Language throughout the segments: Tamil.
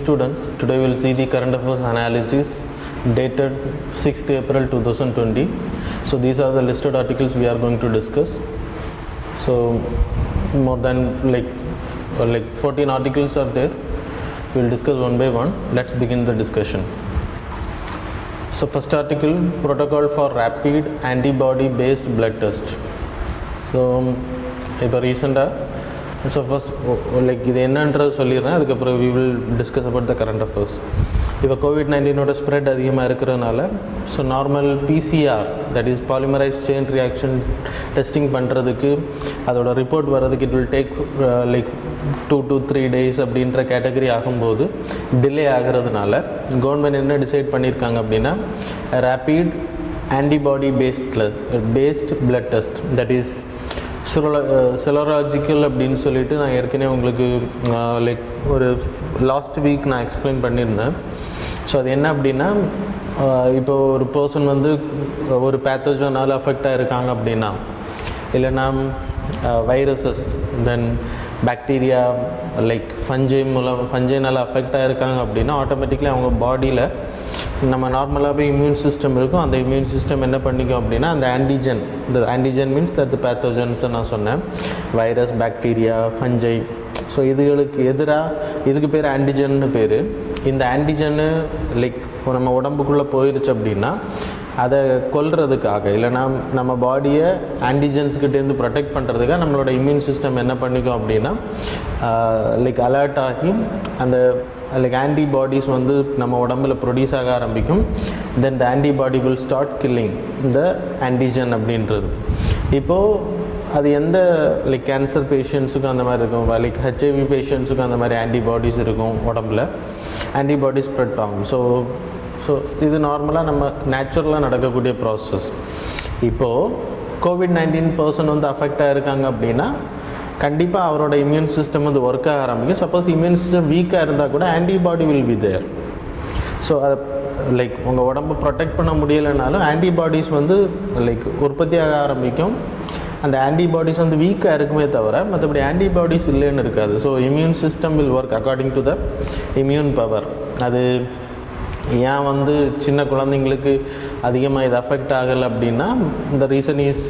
students, today we will see the current affairs analysis dated 6th April 2020. So these are the listed articles we are going to discuss. So more than like 14 articles are there. We will discuss one by one. Let's begin the discussion. So first article, protocol for rapid antibody based blood test. So இப்போ ரீசெண்டாக ஸோ ஃபஸ்ட் லைக் இது என்னன்றது சொல்லிடுறேன், அதுக்கப்புறம் we will discuss about the current affairs. இப்போ COVID-19 ஸ்ப்ரெட் அதிகமாக இருக்கிறதுனால so normal PCR that is polymerase chain reaction testing பண்ணுறதுக்கு அதோட ரிப்போர்ட் வர்றதுக்கு it will take like 2 to 3 days அப்படின்ற கேட்டகரி ஆகும்போது டிலே ஆகிறதுனால கவர்மெண்ட் என்ன டிசைட் பண்ணியிருக்காங்க அப்படின்னா rapid antibody based blood test that is serological அப்படின்னு சொல்லிட்டு நான் ஏற்கனவே உங்களுக்கு லைக் ஒரு லாஸ்ட் வீக் நான் எக்ஸ்பிளைன் பண்ணியிருந்தேன். ஸோ அது என்ன அப்படின்னா இப்போ ஒரு பர்சன் வந்து ஒரு பேத்தோஜனால் அஃபெக்ட் ஆகிருக்காங்க அப்படின்னா இல்லைன்னா வைரஸஸ் தென் பாக்டீரியா லைக் ஃபஞ்சைனால் அஃபெக்ட் ஆகிருக்காங்க அப்படின்னா ஆட்டோமேட்டிக்லி அவங்க பாடியில் நம்ம நார்மலாகவே இம்யூன் சிஸ்டம் இருக்கும். அந்த இம்யூன் சிஸ்டம் என்ன பண்ணிக்கும் அப்படின்னா அந்த ஆன்டிஜன் மீன்ஸ் தட் பேத்தோஜன்ஸ் நான் சொன்னேன், வைரஸ், பாக்டீரியா, ஃபஞ்சை. ஸோ இதுகளுக்கு இதுக்கு பேர் ஆன்டிஜன்னு பேர். இந்த ஆன்டிஜன்னு லைக் நம்ம உடம்புக்குள்ளே போயிடுச்சு அப்படின்னா அதை கொல்றதுக்காக இல்லைனா நம்ம பாடியை ஆன்டிஜன்ஸ்கிட்டேருந்து ப்ரொடெக்ட் பண்ணுறதுக்காக நம்மளோட இம்யூன் சிஸ்டம் என்ன பண்ணிக்கும் அப்படின்னா லைக் அலர்ட் ஆகி அந்த லைக் ஆன்டிபாடிஸ் வந்து நம்ம உடம்பில் ப்ரொடியூஸ் ஆக ஆரம்பிக்கும். Then the antibody will start killing the antigen அப்படின்றது. இப்போது அது எந்த லைக் கேன்சர் பேஷண்ட்ஸுக்கும் அந்த மாதிரி இருக்கும், லைக் ஹெச்ஐவி பேஷண்ட்ஸுக்கும் அந்த மாதிரி ஆன்டிபாடிஸ் இருக்கும், உடம்புல ஆன்டிபாடிஸ் ஸ்ப்ரெட் ஆகும். ஸோ இது நார்மலாக நம்ம நேச்சுரலாக நடக்கக்கூடிய ப்ராசஸ். இப்போது COVID-19 பர்சன் வந்து அஃபெக்ட் ஆகிருக்காங்க அப்படின்னா கண்டிப்பாக அவரோட இம்யூன் சிஸ்டம் வந்து ஒர்க் ஆக ஆரம்பிக்கும். சப்போஸ் இம்யூன் சிஸ்டம் வீக்காக இருந்தால் கூட antibody will be there. So அதை லைக் உங்கள் உடம்பு ப்ரொடெக்ட் பண்ண முடியலைனாலும் ஆன்டிபாடிஸ் வந்து லைக் உற்பத்தியாக ஆரம்பிக்கும். அந்த ஆன்டிபாடிஸ் வந்து வீக்காக இருக்குமே தவிர மற்றபடி ஆன்டிபாடிஸ் இல்லைன்னு இருக்காது. So immune system will work according to the immune power. அது ஏன் வந்து சின்ன குழந்தைங்களுக்கு அதிகமாக இது அஃபெக்ட் ஆகலை அப்படின்னா இந்த ரீசன் இஸ்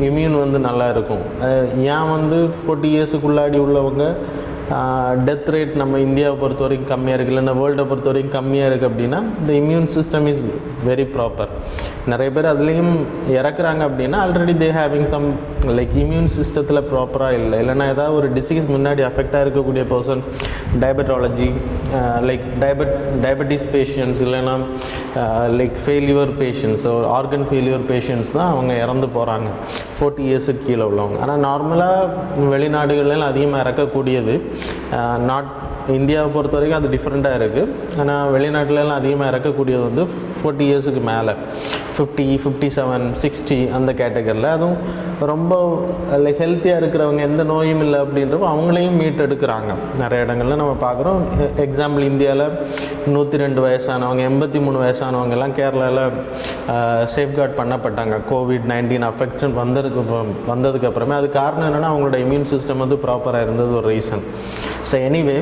இம்யூன் வந்து நல்லா இருக்கும். ஏன் வந்து 40 இயர்ஸுக்குள்ளாடி உள்ளவங்க டெத் ரேட் நம்ம இந்தியாவை பொறுத்த வரைக்கும் கம்மியாக இருக்குது, இல்லைன்னா வேர்ல்டை பொறுத்த வரைக்கும் கம்மியாக இருக்குது அப்படின்னா இந்த immune system is very proper. நிறைய பேர் அதுலேயும் இறக்குறாங்க அப்படின்னா already they having some like immune சிஸ்டத்தில் ப்ராப்பராக இல்லை, இல்லைன்னா ஏதாவது ஒரு டிசீஸ் முன்னாடி அஃபெக்டாக இருக்கக்கூடிய பர்சன், டயபெட்டாலஜி லைக் டயபெட்டிஸ் பேஷண்ட்ஸ், இல்லைன்னா like failure patients, organ failure patients தான் அவங்க இறந்து போகிறாங்க 40 இயர்ஸுக்கு கீழே உள்ளவங்க. ஆனால் நார்மலாக வெளிநாடுகள்லாம் அதிகமாக இறக்கக்கூடியது இந்தியாவை பொறுத்த வரைக்கும் அது டிஃப்ரெண்ட்டாக இருக்குது. ஆனால் வெளிநாட்டிலலாம் அதிகமாக இறக்கக்கூடியது வந்து 40 இயர்ஸுக்கு மேலே 50, 57, 60 அந்த கேட்டகரியில். அதுவும் ரொம்ப லைக் ஹெல்த்தியாக இருக்கிறவங்க, எந்த நோயும் இல்லை அப்படின்றப்போ அவங்களையும் மீட் எடுக்கிறாங்க நிறைய இடங்கள்ல நம்ம பார்க்குறோம். எக்ஸாம்பிள் இந்தியாவில் 102 வயசானவங்க, 83 வயசானவங்கெல்லாம் கேரளாவில் சேஃப்கார்ட் பண்ணப்பட்டாங்க COVID-19 அஃபெக்ஷன் வந்ததுக்கப்புறமே. அது காரணம் என்னென்னா அவங்களோட இம்யூன் சிஸ்டம் வந்து ப்ராப்பராக இருந்தது ஒரு ரீசன். ஸோ எனிவே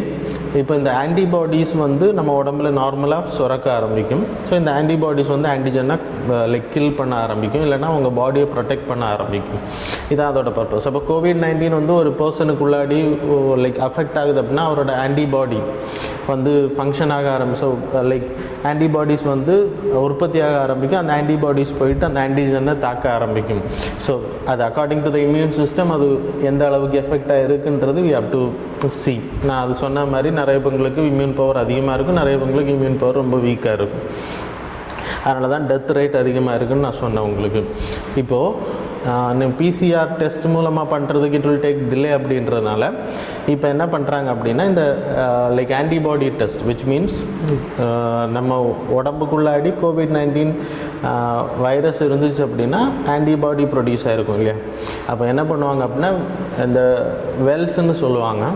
இப்போ இந்த ஆன்டிபாடிஸ் வந்து நம்ம உடம்புல நார்மலாக சுரக்க ஆரம்பிக்கும். ஸோ இந்த ஆன்டிபாடிஸ் வந்து ஆன்டிஜனாக லைக் கில் பண்ண ஆரம்பிக்கும், இல்லைனா அவங்க பாடியை ப்ரொடெக்ட் பண்ண ஆரம்பிக்கும். இதான் அதோட பர்பஸ். அப்போ COVID-19 வந்து ஒரு பர்சனுக்குள்ளாடி லைக் அஃபெக்ட் ஆகுது அப்படின்னா அவரோட ஆன்டிபாடி வந்து ஃபங்க்ஷன் ஆக ஆரம்பிச்சோம், லைக் ஆன்டிபாடிஸ் வந்து உற்பத்தியாக ஆரம்பிக்கும். அந்த ஆன்டிபாடிஸ் போயிட்டு அந்த ஆன்டிஜனை தாக்க ஆரம்பிக்கும். ஸோ அது according to the immune system அது எந்த அளவுக்கு எஃபெக்டாக இருக்குன்றது வி ஹவ் டு சி. நான் அது சொன்ன மாதிரி நிறைய பேங்களுக்கு இம்யூன் பவர் அதிகமாக இருக்கும், நிறைய பேங்களுக்கு இம்யூன் பவர் ரொம்ப வீக்காக இருக்கும். அதனால தான் டெத் ரேட் அதிகமாக இருக்குதுன்னு நான் சொன்னேன் உங்களுக்கு. இப்போது பிசிஆர் டெஸ்ட் மூலமாக பண்ணுறதுக்கு இட் வில் டேக் டிலே அப்படின்றதுனால இப்போ என்ன பண்ணுறாங்க அப்படின்னா இந்த like antibody test which means நம்ம உடம்புக்குள்ளாடி COVID-19 வைரஸ் இருந்துச்சு அப்படின்னா ஆன்டிபாடி ப்ரொடியூஸ் ஆகிருக்கும் இல்லையா. அப்போ என்ன பண்ணுவாங்க அப்படின்னா இந்த வெல்ஸ்ன்னு சொல்லுவாங்க,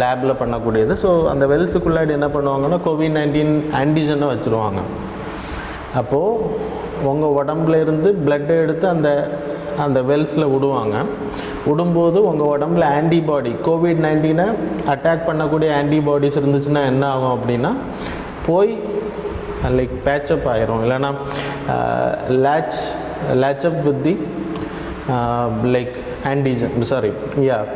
லேபில் பண்ணக்கூடியது. ஸோ அந்த வெல்ஸுக்குள்ளாடி என்ன பண்ணுவாங்கன்னா COVID-19 ஆன்டிஜனை வச்சுருவாங்க. அப்போது உங்கள் உடம்புல இருந்து பிளட்டை எடுத்து அந்த அந்த வெல்ஸில் விடுவாங்க. விடும்போது உங்கள் உடம்புல ஆன்டிபாடி COVID-19 அட்டாக் பண்ணக்கூடிய ஆன்டிபாடிஸ் இருந்துச்சுன்னா என்ன ஆகும் அப்படின்னா போய் லைக் பேச்சப் ஆயிரும், இல்லைன்னா latch up with the like antigen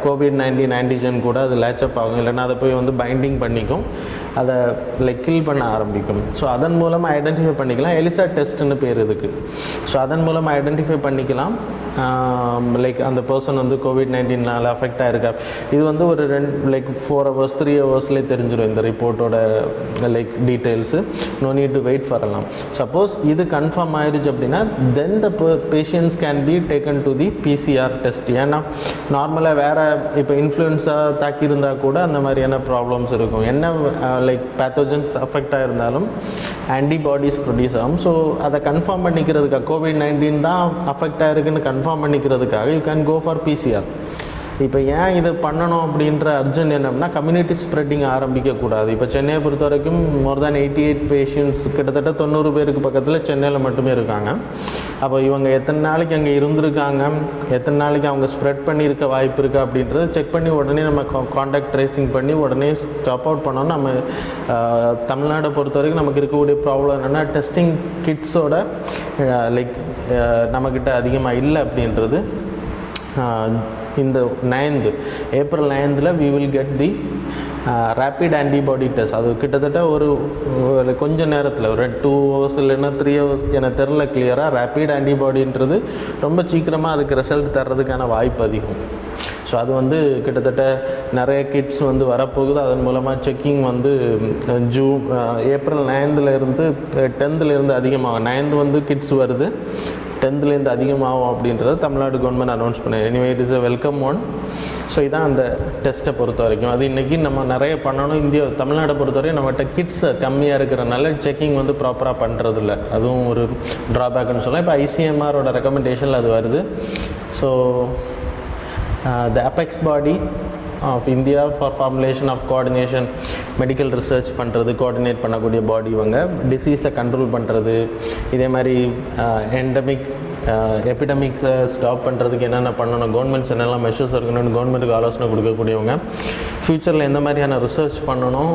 COVID-19 antigen கூட அது லேட்சப் ஆகும், இல்லைன்னா அதை போய் வந்து பைண்டிங் பண்ணிக்கும், அதை லைக் கில் பண்ண ஆரம்பிக்கும். ஸோ அதன் மூலமாக ஐடென்டிஃபை பண்ணிக்கலாம். எலிசா டெஸ்ட்டுன்னு பேர் இதுக்கு. ஸோ அதன் மூலமாக ஐடென்டிஃபை பண்ணிக்கலாம் லைக் அந்த பர்சன் வந்து COVID-19 அஃபெக்ட் ஆகிருக்கா. இது வந்து ஒரு 4 hours 3 ஹவர்ஸ்லேயே தெரிஞ்சிடும் இந்த ரிப்போர்ட்டோட like details. No need to wait for எல்லாம். சப்போஸ் இது கன்ஃபார்ம் ஆயிடுச்சு அப்படின்னா then the patients can be taken to the PCR test. ஏன்னா நார்மலாக வேறு இப்போ இன்ஃப்ளூயன்ஸா தாக்கியிருந்தால் கூட அந்த மாதிரியான ப்ராப்ளம்ஸ் இருக்கும். என்ன லைக் பேத்தோஜன்ஸ் அஃபெக்ட் ஆகிருந்தாலும் ஆன்டிபாடிஸ் ப்ரொடியூஸ் ஆகும். ஸோ அதை கன்ஃபார்ம் பண்ணிக்கிறதுக்காக COVID-19 தான் அஃபெக்ட் ஆகிருக்குன்னு கன்ஃபார்ம் பண்ணிக்கிறதுக்காக you can go for PCR. இப்போ ஏன் இது பண்ணணும் அப்படின்ற அர்ஜென்ட் என்ன அப்படின்னா கம்யூனிட்டி ஸ்ப்ரெட்டிங் ஆரம்பிக்கக்கூடாது. இப்போ சென்னையை பொறுத்த வரைக்கும் மோர் தேன் 88 பேஷண்ட்ஸ், கிட்டத்தட்ட 90 பேருக்கு பக்கத்தில் சென்னையில் மட்டுமே இருக்காங்க. அப்போ இவங்க எத்தனை நாளைக்கு அங்கே இருந்திருக்காங்க, எத்தனை நாளைக்கு அவங்க ஸ்ப்ரெட் பண்ணியிருக்க வாய்ப்பு இருக்குது அப்படின்றத செக் பண்ணி உடனே நம்ம காண்டாக்ட் ட்ரேசிங் பண்ணி உடனே ஸ்டாப் அவுட் பண்ணோம். நம்ம தமிழ்நாடை பொறுத்த வரைக்கும் நமக்கு இருக்கக்கூடிய ப்ராப்ளம் என்னென்னா டெஸ்டிங் கிட்ஸோட லைக் நம்மக்கிட்ட அதிகமாக இல்லை அப்படின்றது. இந்த April 9th we will get the rapid antibody test. அது கிட்டத்தட்ட ஒரு கொஞ்சம் நேரத்தில் ஒரு 2 hours இல்லைன்னா 3 hours எனக்கு தெரில கிளியராக. ரேப்பிட் ஆன்டிபாடின்றது ரொம்ப சீக்கிரமாக அதுக்கு ரிசல்ட் தர்றதுக்கான வாய்ப்பு அதிகம். ஸோ அது வந்து கிட்டத்தட்ட நிறைய கிட்ஸ் வந்து வரப்போகுது. அதன் மூலமாக செக்கிங் வந்து April 9th 10th அதிகமாகும். 9th வந்து கிட்ஸ் வருது, 10th அதிகமாகும் அப்படின்றத தமிழ்நாடு கவர்மெண்ட் அனௌன்ஸ் பண்ணார். Anyway it is a welcome one. So இதான் அந்த டெஸ்ட்டை பொறுத்த வரைக்கும். அது இன்றைக்கி நம்ம நிறைய பண்ணணும். தமிழ்நாடை பொறுத்த வரைக்கும் நம்மகிட்ட கிட்ஸ் கம்மியாக இருக்கிறனால செக்கிங் வந்து ப்ராப்பராக பண்ணுறதில்ல. அதுவும் ஒரு ட்ராபேக்னு சொல்லலாம். இப்போ ICMRோட ரெக்கமெண்டேஷனில் அது வருது. So the apex body of India for formulation of coordination medical research பண்ணுறது, கோஆர்டினேட் பண்ணக்கூடிய பாடி இவங்க. டிசீஸை கண்ட்ரோல் பண்ணுறது, இதே மாதிரி எபிடமிக்ஸை ஸ்டாப் பண்ணுறதுக்கு என்னென்ன பண்ணணும், கவர்மெண்ட்ஸ் என்னெல்லாம் மெஷர்ஸ் இருக்கணும்னு கவர்மெண்ட்டுக்கு ஆலோசனை கொடுக்கக்கூடியவங்க. ஃப்யூச்சரில் எந்த மாதிரியான ரிசர்ச் பண்ணணும்,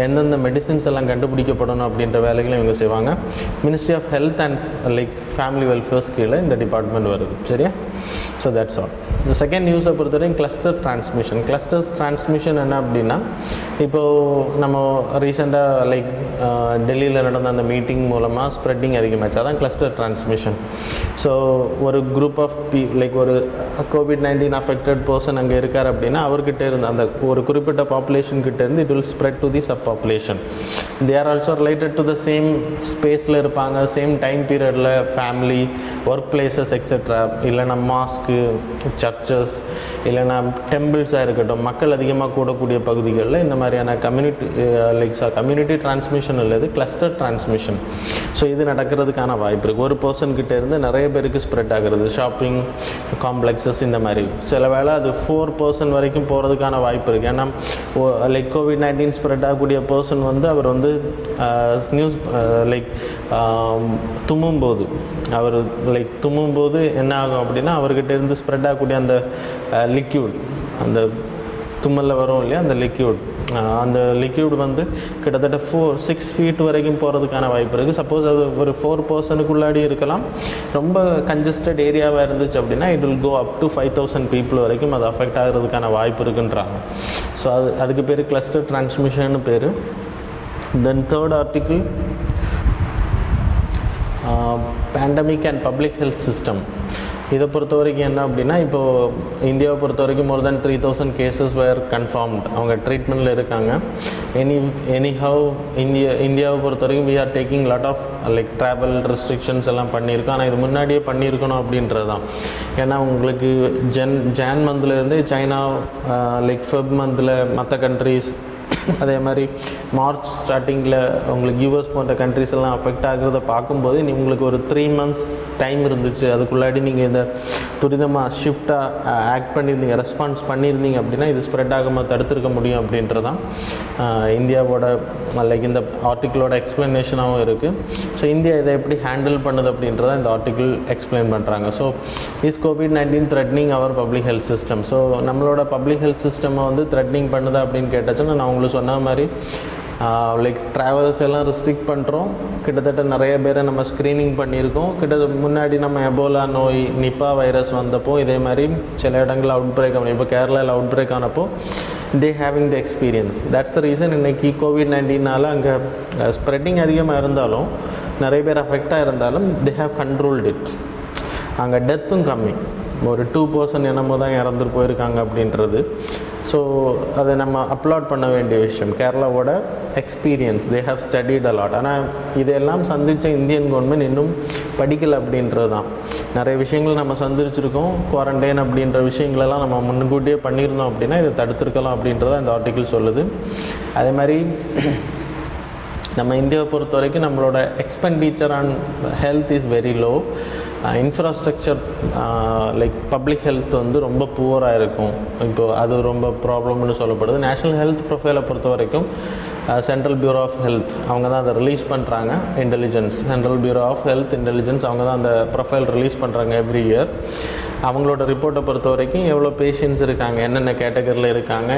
எந்தெந்த மெடிசின்ஸ் எல்லாம் கண்டுபிடிக்கப்படணும் அப்படின்ற வேலைகளும் இவங்க செய்வாங்க. Ministry of health and like family welfares கீழே இந்த டிபார்ட்மெண்ட் வருது. சரியா? So that's all. இந்த செகண்ட் நியூஸை பொறுத்தவரைக்கும் கிளஸ்டர் டிரான்ஸ்மிஷன். கிளஸ்டர் டிரான்ஸ்மிஷன் என்ன அப்படின்னா, இப்போது நம்ம ரீசெண்டாக லைக் டெல்லியில் நடந்த அந்த மீட்டிங் மூலமாக ஸ்ப்ரெட்டிங் அதிகமாச்சு. அதான் கிளஸ்டர் டிரான்ஸ்மிஷன். ஸோ ஒரு குரூப் ஆஃப் லைக் ஒரு COVID-19 அஃபெக்டட் பர்சன் அங்கே இருக்கார் அப்படின்னா அவர்கிட்ட இருந்து அந்த ஒரு குறிப்பிட்ட பாப்புலேஷன் கிட்ட இருந்து it will spread to the sub population. They are also related to the same ஸ்பேஸில் இருப்பாங்க, சேம் டைம் பீரியடில், ஃபேமிலி, ஒர்க் பிளேசஸ் எக்ஸெட்ரா, இல்லைனா மாஸ்க்கு, சர்ச்சஸ், இல்லைனா டெம்பிள்ஸாக இருக்கட்டும், மக்கள் அதிகமாக கூடக்கூடிய பகுதிகளில் இந்த மாதிரியான கம்யூனிட்டி டிரான்ஸ்மிஷன் இல்லது கிளஸ்டர் டிரான்ஸ்மிஷன். ஸோ இது நடக்கிறதுக்கான வாய்ப்பு இருக்குது. ஒரு பர்சன்கிட்ட இருந்து நிறைய பேருக்கு ஸ்ப்ரெட் ஆகிறது. ஷாப்பிங் காம்ப்ளெக்ஸஸ் இந்த மாதிரி சில வேளை அது 4 person வரைக்கும் போகிறதுக்கான வாய்ப்பு இருக்குது. ஏன்னா லைக் COVID-19 ஸ்ப்ரெட் ஆகக்கூடிய பர்சன் வந்து அவர் வந்து தும்மும்போது என்ன ஆகும் அப்படின்னா அவர்கிட்ட இருந்து ஸ்ப்ரெட் ஆகக்கூடிய அந்த லிக்யூட், அந்த தும்மலில் வரும் இல்லையா அந்த லிக்யூட் வந்து கிட்டத்தட்ட 6 feet வரைக்கும் போகிறதுக்கான வாய்ப்பு இருக்குது. சப்போஸ் அது ஒரு 4 personக்குள்ளாடி இருக்கலாம். ரொம்ப கன்ஜஸ்டட் ஏரியாவாக இருந்துச்சு அப்படின்னா it will go up to 5,000 people வரைக்கும் அது அஃபெக்ட் ஆகிறதுக்கான வாய்ப்பு இருக்குன்றாங்க. ஸோ அதுக்கு பேர் கிளஸ்டர் டிரான்ஸ்மிஷன் பேர். Then third article pandemic and public health system. இதை பொறுத்த வரைக்கும் என்ன அப்படின்னா, இப்போது இந்தியாவை பொறுத்த வரைக்கும் மோர் தென் 3,000 cases வேர் கன்ஃபார்ம்ட். அவங்க ட்ரீட்மெண்ட்டில் இருக்காங்க. எனிஹவ் இந்தியாவை பொறுத்த வரைக்கும் we are taking lot of like travel restrictions எல்லாம் பண்ணியிருக்கோம். ஆனால் இது முன்னாடியே பண்ணியிருக்கணும் அப்படின்றது தான். ஏன்னா உங்களுக்கு ஜான் மந்த்லேருந்து சைனா லைக் ஃபெப் மந்தில் மற்ற கண்ட்ரீஸ் அதே மாதிரி மார்ச் ஸ்டார்டிங்கில் உங்களுக்கு யூஎஸ் போன்ற கண்ட்ரிஸ் எல்லாம் அஃபெக்ட் ஆகுறத பார்க்கும்போது உங்களுக்கு ஒரு 3 months டைம் இருந்துச்சு. அதுக்குள்ளாடி நீங்கள் இந்த துரிதமாக ஷிஃப்டாக ஆக்ட் பண்ணியிருந்தீங்க, ரெஸ்பான்ஸ் பண்ணியிருந்தீங்க அப்படின்னா இது ஸ்ப்ரெட் ஆகாமல் தடுத்திருக்க முடியும் அப்படின்றதான் இந்தியாவோட லைக் இந்த ஆர்டிக்கிளோட எக்ஸ்ப்ளனேஷனாகவும் இருக்குது. ஸோ இந்தியா இதை எப்படி ஹேண்டில் பண்ணுது அப்படின்றத இந்த ஆர்டிக்கிள் எக்ஸ்பிளைன் பண்ணுறாங்க. So is COVID-19 threatening our public health system? So நம்மளோட பப்ளிக் ஹெல்த் சிஸ்டமை வந்து த்ரெட்னிங் பண்ணுதா அப்படின்னு கேட்டாச்சுன்னா நான் உங்களுக்கு சொன்ன மாதிரி லைக் ட்ராவல்ஸ் எல்லாம் ரெஸ்ட்ரிக்ட் பண்ணுறோம். கிட்டத்தட்ட நிறைய பேரை நம்ம ஸ்க்ரீனிங் பண்ணியிருக்கோம். முன்னாடி நம்ம எபோலா நோய், நிப்பா வைரஸ் வந்தப்போ இதே மாதிரி சில இடங்களில் அவுட் பிரேக் ஆகும். இப்போ கேரளாவில் அவுட் பிரேக் ஆனப்போ they having the experience. That's the reason இன்றைக்கி COVID-19 அங்கே ஸ்ப்ரெட்டிங் அதிகமாக இருந்தாலும் நிறைய பேர் அஃபெக்டாக இருந்தாலும் தே ஹேவ் கண்ட்ரோல்டு இட். அங்கே டெத்தும் கம்மி, ஒரு 2% என்னமோ தான் இறந்துட்டு போயிருக்காங்க அப்படின்றது. ஸோ அதை நம்ம அப்லோட் பண்ண வேண்டிய விஷயம். கேரளாவோட experience, they have studied a lot. ஆனால் இதெல்லாம் சந்தித்த இந்தியன் கவர்மெண்ட் இன்னும் படிக்கலை அப்படின்றது தான். நிறைய விஷயங்கள் நம்ம சந்திச்சிருக்கோம். குவாரண்டைன் அப்படின்ற விஷயங்களெல்லாம் நம்ம முன்கூட்டியே பண்ணியிருந்தோம் அப்படின்னா இதை தடுத்திருக்கலாம் அப்படின்றத இந்த ஆர்டிக்கிள் சொல்லுது. அதே மாதிரி நம்ம இந்தியாவை பொறுத்த வரைக்கும் நம்மளோட expenditure on health is very low. Infrastructure like public health வந்து ரொம்ப புவராக இருக்கும். இப்போது அது ரொம்ப ப்ராப்ளம்னு சொல்லப்படுது. நேஷ்னல் ஹெல்த் ப்ரொஃபைலை பொறுத்த வரைக்கும் சென்ட்ரல் பியூரோ ஆஃப் ஹெல்த் அவங்க தான் அதை ரிலீஸ் பண்ணுறாங்க. Central bureau of health intelligence அவங்க தான் அந்த ப்ரொஃபைல் ரிலீஸ் பண்ணுறாங்க எவ்ரி இயர். அவங்களோட ரிப்போர்ட்டை பொறுத்த வரைக்கும் எவ்வளோ பேஷண்ட்ஸ் இருக்காங்க, என்னென்ன கேட்டகரியில் இருக்காங்க,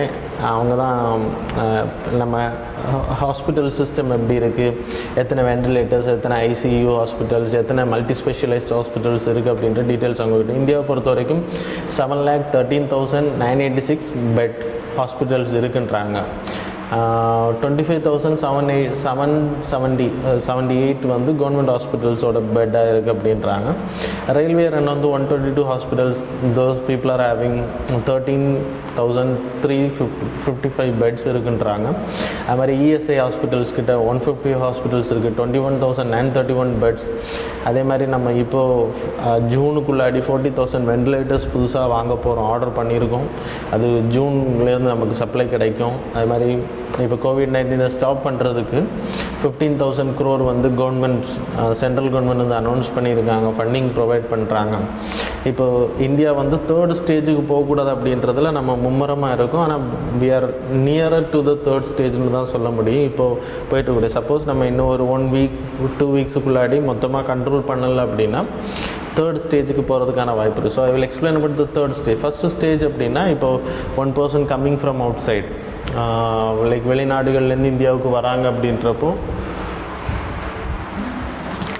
அவங்க தான் நம்ம ஹாஸ்பிட்டல் சிஸ்டம் எப்படி இருக்குது, எத்தனை வெண்டிலேட்டர்ஸ், எத்தனை ICU ஹாஸ்பிட்டல்ஸ், எத்தனை மல்டி ஸ்பெஷலைஸ்ட் ஹாஸ்பிட்டல்ஸ் இருக்குது அப்படின்ற டீட்டெயில்ஸ் அவங்ககிட்ட. இந்தியாவை பொறுத்த வரைக்கும் 7,13,986 பெட் ஹாஸ்பிட்டல்ஸ் இருக்குன்றாங்க. 25,778 வந்து கவர்மெண்ட் ஹாஸ்பிட்டல்ஸோட பெட்டாக இருக்குது அப்படின்றாங்க. ரயில்வே ரன் வந்து 122 hospitals, those people are having 13,355 beds இருக்குன்றாங்க. அது மாதிரி ESI ஹாஸ்பிட்டல்ஸ் கிட்ட 150 ஹாஸ்பிட்டல்ஸ் இருக்குது, 21,931 பெட்ஸ். அதே மாதிரி நம்ம இப்போது ஜூனுக்குள்ளாடி 40,000 வெண்டிலேட்டர்ஸ் புதுசாக வாங்க போகிறோம், ஆர்டர் பண்ணியிருக்கோம். அது ஜூன்லேருந்து நமக்கு சப்ளை கிடைக்கும். அது மாதிரி இப்போ COVID-19 ஸ்டாப் பண்ணுறதுக்கு 15,000 crore வந்து கவர்மெண்ட், சென்ட்ரல் கவர்மெண்ட் வந்து அனௌன்ஸ் பண்ணியிருக்காங்க, ஃபண்டிங் ப்ரொவைட் பண்ணுறாங்க. இப்போது இந்தியா வந்து 3rd ஸ்டேஜுக்கு போகக்கூடாது அப்படின்றதுல நம்ம மும்முரமாக இருக்கும். ஆனால் we are nearer to the 3rd ஸ்டேஜ்னு தான் சொல்ல முடியும். இப்போது போயிட்டு கூட சப்போஸ் நம்ம இன்னும் ஒரு 1 week 2 weeksக்குள்ளாடி மொத்தமாக கண்ட்ரோல் பண்ணலை அப்படின்னா 3rd ஸ்டேஜுக்கு போகிறதுக்கான வாய்ப்பு இருக்குது. So I will explain about the 3rd stage. First stage அப்படின்னா இப்போது 1 person coming from outside, like வெளிநாடுகள்லேருந்து இந்தியாவுக்கு வராங்க அப்படின்றப்போ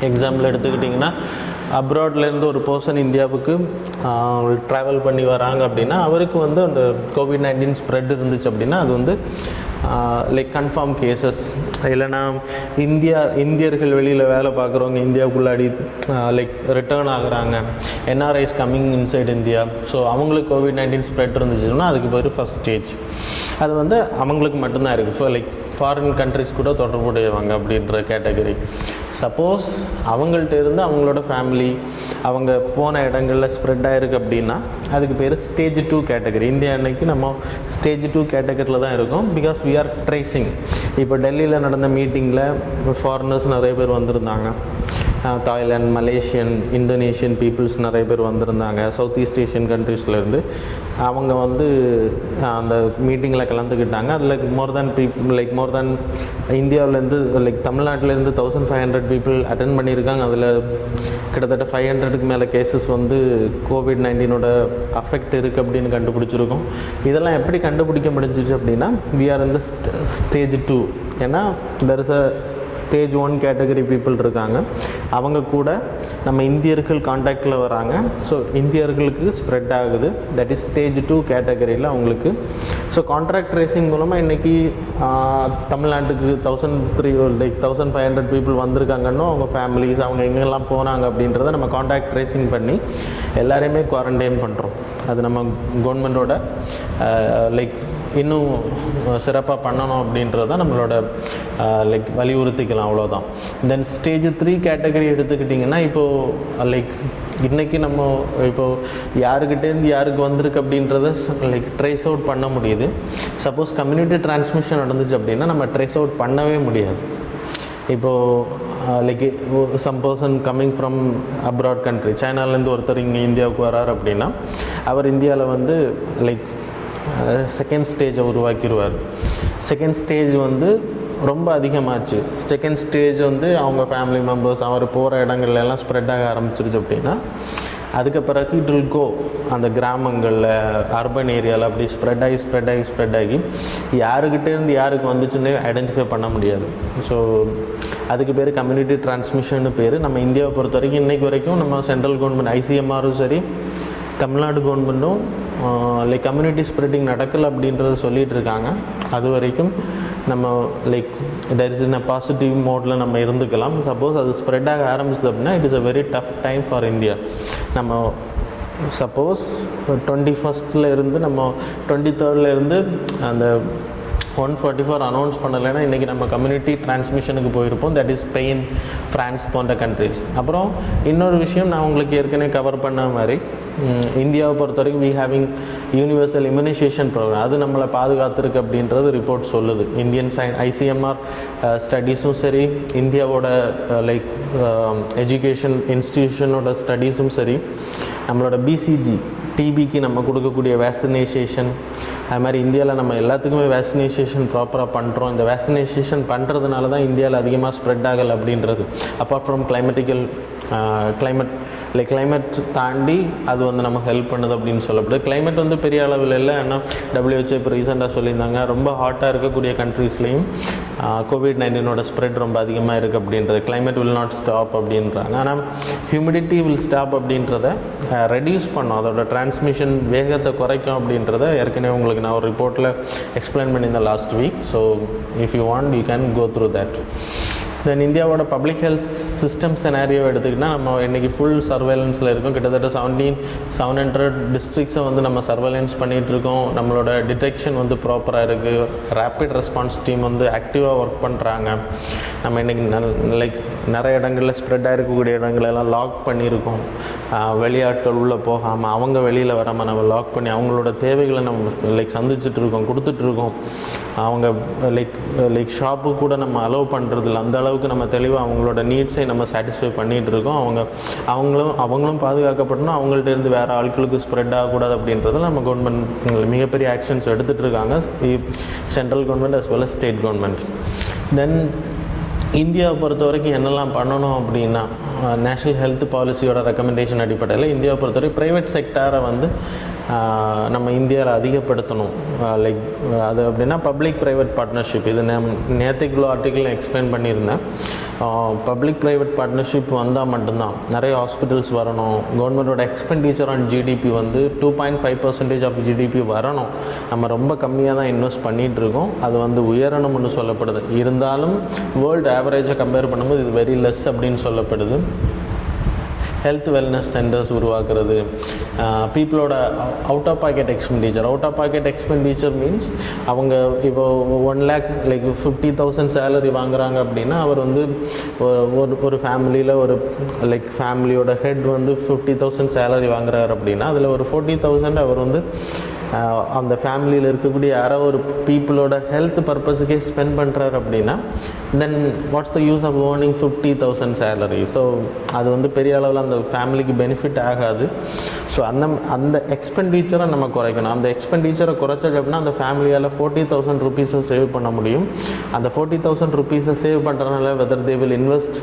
எக்ஸாம்பிள் எடுத்துக்கிட்டிங்கன்னா அப்ராட்லேருந்து ஒரு பர்சன் இந்தியாவுக்கு ட்ராவல் பண்ணி வராங்க அப்படின்னா அவருக்கு வந்து அந்த COVID-19 ஸ்ப்ரெட் இருந்துச்சு அப்படின்னா அது வந்து லைக் கன்ஃபார்ம் கேசஸ். இல்லைனா இந்தியர்கள் வெளியில் வேலை பார்க்குறவங்க இந்தியாவுக்குள்ளாடி லைக் ரிட்டர்ன் ஆகுறாங்க, NRIs coming inside India. So அவங்களுக்கு COVID-19 ஸ்ப்ரெட் இருந்துச்சுன்னா அதுக்கு பேர் ஃபஸ்ட் ஸ்டேஜ். அது வந்து அவங்களுக்கு மட்டும்தான் இருக்குது. ஸோ லைக் ஃபாரின் கண்ட்ரிஸ் கூட தொடர்புடையவங்க அப்படின்ற கேட்டகரி. சப்போஸ் அவங்கள்ட்ட இருந்து அவங்களோட ஃபேமிலி அவங்க போன இடங்களில் ஸ்ப்ரெட் ஆகிருக்கு அப்படின்னா அதுக்கு பேர் ஸ்டேஜ் 2 கேட்டகரி. இந்தியா அன்னைக்கு நம்ம ஸ்டேஜ் 2 கேட்டகரியில் தான் இருக்கோம். Because we are tracing. இப்போ டெல்லியில் நடந்த மீட்டிங்கில் ஃபாரினர்ஸ் நிறைய பேர் வந்திருந்தாங்க. தாய்லாந்து, மலேசியன், இந்தோனேஷியன் பீப்புள்ஸ் நிறைய பேர் வந்திருந்தாங்க. சவுத் ஈஸ்ட் ஏஷியன் கண்ட்ரீஸ்லேருந்து அவங்க வந்து அந்த மீட்டிங்கில் கலந்துக்கிட்டாங்க. அதில் மோர் தேன் இந்தியாவிலேருந்து லைக் தமிழ்நாட்டிலேருந்து 1,500 பீப்புள் அட்டென்ட் பண்ணியிருக்காங்க. அதில் கிட்டத்தட்ட 500க்கு மேலே கேசஸ் வந்து COVID-19 அஃபெக்ட் இருக்குது அப்படின்னு கண்டுபிடிச்சிருக்கோம். இதெல்லாம் எப்படி கண்டுபிடிக்க முடிஞ்சிச்சு அப்படின்னா we are in the stage 2. ஏன்னா there is a stage 1 category people இருக்காங்க. அவங்க கூட நம்ம இந்தியர்கள் கான்டாக்டில் வராங்க. ஸோ இந்தியர்களுக்கு ஸ்ப்ரெட் ஆகுது. தட் இஸ் ஸ்டேஜ் 2 கேட்டகரியில் அவங்களுக்கு. ஸோ கான்ட்ராக்ட் ட்ரேசிங் மூலமாக இன்றைக்கி தமிழ்நாட்டுக்கு 1,500 பீப்புள் வந்திருக்காங்கன்னு அவங்க ஃபேமிலிஸ் அவங்க எங்கெல்லாம் போனாங்க அப்படின்றத நம்ம கான்டாக்ட் ட்ரேசிங் பண்ணி எல்லாரையுமே குவாரண்டைன் பண்ணுறோம். அது நம்ம கவர்மெண்ட்டோட லைக் இன்னும் சிறப்பாக பண்ணணும் அப்படின்றது தான் நம்மளோட லைக் வலியுறுத்திக்கலாம், அவ்வளோதான். தென் ஸ்டேஜ் 3 கேட்டகரி எடுத்துக்கிட்டிங்கன்னா, இப்போது லைக் இன்றைக்கி நம்ம இப்போது யாருக்கிட்டேருந்து யாருக்கு வந்திருக்கு அப்படின்றத லைக் ட்ரேஸ் அவுட் பண்ண முடியுது. சப்போஸ் கம்யூனிட்டி டிரான்ஸ்மிஷன் நடந்துச்சு அப்படின்னா நம்ம ட்ரேஸ் அவுட் பண்ணவே முடியாது. இப்போது like some person coming from abroad country, சைனாலேருந்து ஒருத்தர் இங்கே இந்தியாவுக்கு வரார் அப்படின்னா அவர் இந்தியாவில் வந்து லைக் செகண்ட் ஸ்டேஜை உருவாக்கிடுவார். செகண்ட் ஸ்டேஜ் வந்து ரொம்ப அதிகமாச்சு. செகண்ட் ஸ்டேஜ் வந்து அவங்க ஃபேமிலி மெம்பர்ஸ் அவர் போகிற இடங்கள்லாம் ஸ்ப்ரெட் ஆக ஆரம்பிச்சிருச்சு அப்படின்னா அதுக்கு பிறகு இட் வில் கோ அந்த கிராமங்களில் அர்பன் ஏரியாவில் அப்படி ஸ்ப்ரெட் ஆகி யாருக்கிட்டேருந்து யாருக்கு வந்துச்சுன்னு ஐடென்டிஃபை பண்ண முடியாது. ஸோ அதுக்கு பேர் கம்யூனிட்டி டிரான்ஸ்மிஷன்னு பேர். நம்ம இந்தியாவை பொறுத்த வரைக்கும் இன்றைக்கு வரைக்கும் நம்ம சென்ட்ரல் கவர்மெண்ட் ஐசிஎம்ஆரும் சரி, தமிழ்நாடு கவர்மெண்ட்டும் லைக் கம்யூனிட்டி ஸ்ப்ரெட்டிங் நடக்கலை அப்படின்றத சொல்லிகிட்டு இருக்காங்க. அது வரைக்கும் நம்ம like there is in a positive மோடில் நம்ம இருந்துக்கலாம். சப்போஸ் அது ஸ்ப்ரெட் ஆக ஆரம்பிச்சது அப்படின்னா it is a very tough time for India. நம்ம சப்போஸ் 21st இருந்து நம்ம 23rd இருந்து அந்த 144 அனௌன்ஸ் பண்ணலைன்னா இன்றைக்கி நம்ம கம்யூனிட்டி டிரான்ஸ்மிஷனுக்கு போயிருப்போம். தட் இஸ் ஸ்பெயின், ஃப்ரான்ஸ் போன்ற கண்ட்ரிஸ். அப்புறம் இன்னொரு விஷயம் நான் உங்களுக்கு ஏற்கனவே கவர் பண்ண மாதிரி இந்தியாவை பொறுத்த வரைக்கும் we having universal immunisation programme. அது நம்மளை பாதுகாத்துருக்கு அப்படின்றது ரிப்போர்ட் சொல்லுது. இந்தியன் ஐசிஎம்ஆர் ஸ்டடீஸும் சரி, இந்தியாவோட லைக் எஜுகேஷன் இன்ஸ்டிடியூஷனோட ஸ்டடீஸும் சரி, நம்மளோட பிசிஜி டிபிக்கு நம்ம கொடுக்கக்கூடிய வேக்சினேஷன், அது மாதிரி இந்தியாவில் நம்ம எல்லாத்துக்குமே வேக்சினேஷன் ப்ராப்பராக பண்ணுறோம். இந்த வேக்சினேஷன் பண்ணுறதுனால தான் இந்தியாவில் அதிகமாக ஸ்ப்ரெட் ஆகலை அப்படின்றது. அப்பார்ட் ஃப்ரம் கிளைமேட் தாண்டி அது வந்து நமக்கு ஹெல்ப் பண்ணுது அப்படின்னு சொல்லப்படுது. கிளைமேட் வந்து பெரிய அளவில் இல்லை. ஏன்னா WHO இப்போ ரீசெண்டாக சொல்லியிருந்தாங்க ரொம்ப ஹாட்டாக இருக்கக்கூடிய கண்ட்ரீஸ்லேயும் COVID-19 ஸ்ப்ரெட் ரொம்ப அதிகமாக இருக்குது அப்படின்றது. கிளைமேட் வில் நாட் ஸ்டாப் அப்படின்றாங்க. ஆனால் ஹியூமிடிட்டி வில் ஸ்டாப் அப்படின்றத ரெடியூஸ் பண்ணும், அதோட டிரான்ஸ்மிஷன் வேகத்தை குறைக்கும் அப்படின்றத ஏற்கனவே உங்களுக்கு நான் ஒரு ரிப்போர்ட்டில் எக்ஸ்பிளைன் பண்ணியிருந்தேன் last week. So if you want you can go through that. Then இந்தியாவோட பப்ளிக் ஹெல்த் சிஸ்டம் செனாரியோ எடுத்துக்கிட்டால் நம்ம இன்றைக்கி ஃபுல் சர்வேலன்ஸில் இருக்கோம். கிட்டத்தட்ட 1700 டிஸ்ட்ரிக்ஸை வந்து நம்ம சர்வேலன்ஸ் பண்ணிகிட்ருக்கோம். நம்மளோட டிடெக்ஷன் வந்து ப்ராப்பராக இருக்குது. ரேப்பிட் ரெஸ்பான்ஸ் டீம் வந்து ஆக்டிவாக ஒர்க் பண்ணுறாங்க. நம்ம இன்றைக்கி லைக் நிறைய இடங்களில் ஸ்ப்ரெட் ஆகிருக்கக்கூடிய இடங்களெல்லாம் லாக் பண்ணியிருக்கோம். வெளியாட்கள் உள்ளே போகாமல் அவங்க வெளியில் வராமல் நம்ம லாக் பண்ணி அவங்களோட தேவைகளை நம்ம லைக் சந்திச்சுட்ருக்கோம், கொடுத்துட்ருக்கோம். அவங்க லைக் ஷாப்பு கூட நம்ம அலோவ் பண்ணுறதில்ல. அந்த அளவுக்கு நம்ம தெளிவாக அவங்களோட நீட்ஸை நம்ம சாட்டிஸ்ஃபை பண்ணிகிட்டு இருக்கோம். அவங்களும் பாதுகாக்கப்படணும், அவங்கள்ட்ட இருந்து வேறு ஆட்களுக்கு ஸ்ப்ரெட் ஆகக்கூடாது அப்படின்றத நம்ம கவர்மெண்ட் மிகப்பெரிய ஆக்ஷன்ஸ் எடுத்துகிட்டு இருக்காங்க, central government as well as state government. Then இந்தியாவை பொறுத்த வரைக்கும் என்னெல்லாம் பண்ணணும் அப்படின்னா, நேஷ்னல் ஹெல்த் பாலிசியோட ரெக்கமெண்டேஷன் அடிப்படையில் இந்தியாவை பொறுத்தவரை ப்ரைவேட் செக்டாரை வந்து நம்ம இந்தியாவில் அதிகப்படுத்தணும். லைக் அது அப்படின்னா பப்ளிக் ப்ரைவேட் பார்ட்னர்ஷிப். இது நேற்றுக்குள்ள ஆர்டிக்கிள் எக்ஸ்பிளைன் பண்ணியிருந்தேன். பப்ளிக் ப்ரைவேட் பார்ட்னர்ஷிப் வந்தால் மட்டும்தான் நிறைய ஹாஸ்பிட்டல்ஸ் வரணும். கவர்மெண்ட்டோட எக்ஸ்பெண்டிச்சர் ஆன் ஜிடிபி வந்து 2.5% ஆஃப் ஜிடிபி வரணும். நம்ம ரொம்ப கம்மியாக தான் இன்வெஸ்ட் பண்ணிகிட்ருக்கோம். அது வந்து உயரணும்னு சொல்லப்படுது. இருந்தாலும் வேர்ல்டு ஆவரேஜை கம்பேர் பண்ணும்போது இது வெரி லெஸ் அப்படின்னு சொல்லப்படுது. ஹெல்த் வெல்னஸ் சென்டர்ஸ் உருவாக்குறது, பீப்புளோட out of pocket expenditure means அவங்க இப்போ 1 lakh லைக் 50,000 சேலரி வாங்குறாங்க அப்படின்னா அவர் வந்து ஒரு ஃபேமிலியில் ஒரு லைக் ஃபேமிலியோட ஹெட் வந்து 50,000 சேலரி வாங்குறாரு அப்படின்னா அதில் ஒரு 40,000 அவர் வந்து அந்த ஃபேமிலியில் இருக்கக்கூடிய யாரோ ஒரு பீப்புளோட ஹெல்த் பர்பஸுக்கே ஸ்பெண்ட் பண்ணுறாரு அப்படின்னா then what's the use of earning 50,000 salary? So அது வந்து பெரிய அளவில் அந்த ஃபேமிலிக்கு பெனிஃபிட் ஆகாது. ஸோ அந்த எக்ஸ்பெண்டிச்சரை நம்ம குறைக்கணும். அந்த எக்ஸ்பெண்டிச்சரை குறைச்சது அப்படின்னா அந்த ஃபேமிலியால் 40,000 rupees சேவ் பண்ண முடியும். அந்த 40,000 rupees சேவ் பண்ணுறதுனால whether they will invest,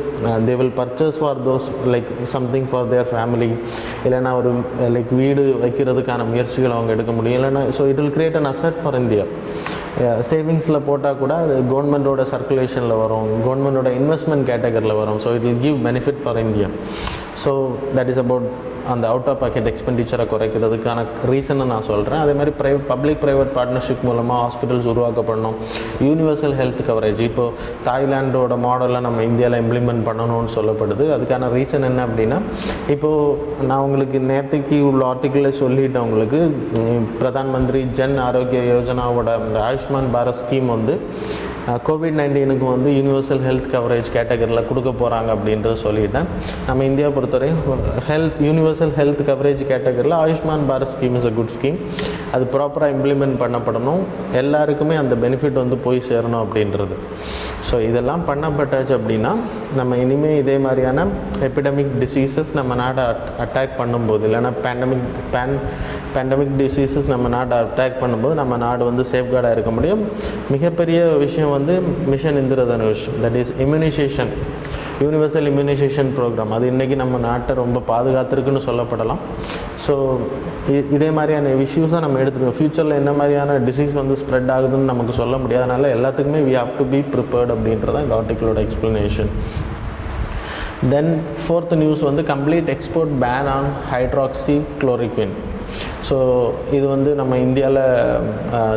they will purchase for those like something for their family, இல்லைன்னா ஒரு லைக் வீடு வைக்கிறதுக்கான முயற்சிகள் அவங்க எடுக்க முடியும். இல்லைன்னா so it will create an asset for India. சேவிங்ஸில் போட்டால் கூட அது கவர்மெண்ட்டோட சர்க்குலேஷனில் வரும், கவர்மெண்ட்டோட இன்வெஸ்ட்மெண்ட் கேட்டகரியில் வரும். So it will give benefit for India. So that is about அந்த அவுட் ஆஃப் பாக்கெட் எக்ஸ்பெண்டிச்சரை குறைக்கிறதுக்கான ரீசனை நான் சொல்கிறேன். அதே மாதிரி பப்ளிக் ப்ரைவேட் பார்ட்னர்ஷிப் மூலமாக ஹாஸ்பிட்டல்ஸ் உருவாக்கப்படணும். யூனிவர்சல் ஹெல்த் கவரேஜ் இப்போது தாய்லாண்டோட மாடலை நம்ம இந்தியாவில் இம்ப்ளிமெண்ட் பண்ணணும்னு சொல்லப்படுது. அதுக்கான ரீசன் என்ன அப்படின்னா, இப்போது நான் உங்களுக்கு நேற்றுக்கு உள்ள ஆர்டிக்கிளில் சொல்லிட்டேன். உங்களுக்கு பிரதான் மந்திரி ஜன் ஆரோக்கிய யோஜனாவோட இந்த ஆயுஷ்மான் பாரத் ஸ்கீம் வந்து கோவிட்-19க்கு வந்து யூனிவர்சல் ஹெல்த் கவரேஜ் கேட்டகரியில் கொடுக்க போகிறாங்க அப்படின்றத சொல்லிட்டேன். நம்ம இந்தியா பொறுத்தவரை யூனிவர்சல் ஹெல்த் கவரேஜ் கேட்டகரியில் Ayushman Bharat scheme is a good scheme. அது ப்ராப்பராக இம்ப்ளிமெண்ட் பண்ணப்படணும், எல்லாருக்குமே அந்த பெனிஃபிட் வந்து போய் சேரணும் அப்படின்றது. ஸோ இதெல்லாம் பண்ணப்பட்டாச்சு அப்படின்னா நம்ம இனிமேல் இதே மாதிரியான எபிடமிக் டிசீசஸ் நம்ம நாட்டை அட்டாக் பண்ணும்போது, இல்லைன்னா பேண்டமிக் டிசீசஸ் நம்ம நாட்டை அட்டாக் பண்ணும்போது நம்ம நாடு வந்து சேஃப்கார்டாக இருக்க முடியும். மிகப்பெரிய விஷயம் வந்து mission Indradhanush, that is immunisation, universal immunisation programme. அது இன்றைக்கி நம்ம நாட்டை ரொம்ப பாதுகாத்திருக்குன்னு சொல்லப்படலாம். ஸோ இதே மாதிரியான இஷ்யூஸை நம்ம எடுத்துக்கணும். ஃப்யூச்சரில் என்ன மாதிரியான டிசீஸ் வந்து ஸ்ப்ரெட் ஆகுதுன்னு நமக்கு சொல்ல முடியாது. அதனால் எல்லாத்துக்குமே we have to be prepared அப்படின்றதான் இந்த ஆர்டிக்கிளோட எக்ஸ்ப்ளனேஷன். தென் ஃபோர்த் நியூஸ் வந்து complete export ban on hydroxychloroquine. So இது வந்து நம்ம இந்தியாவில்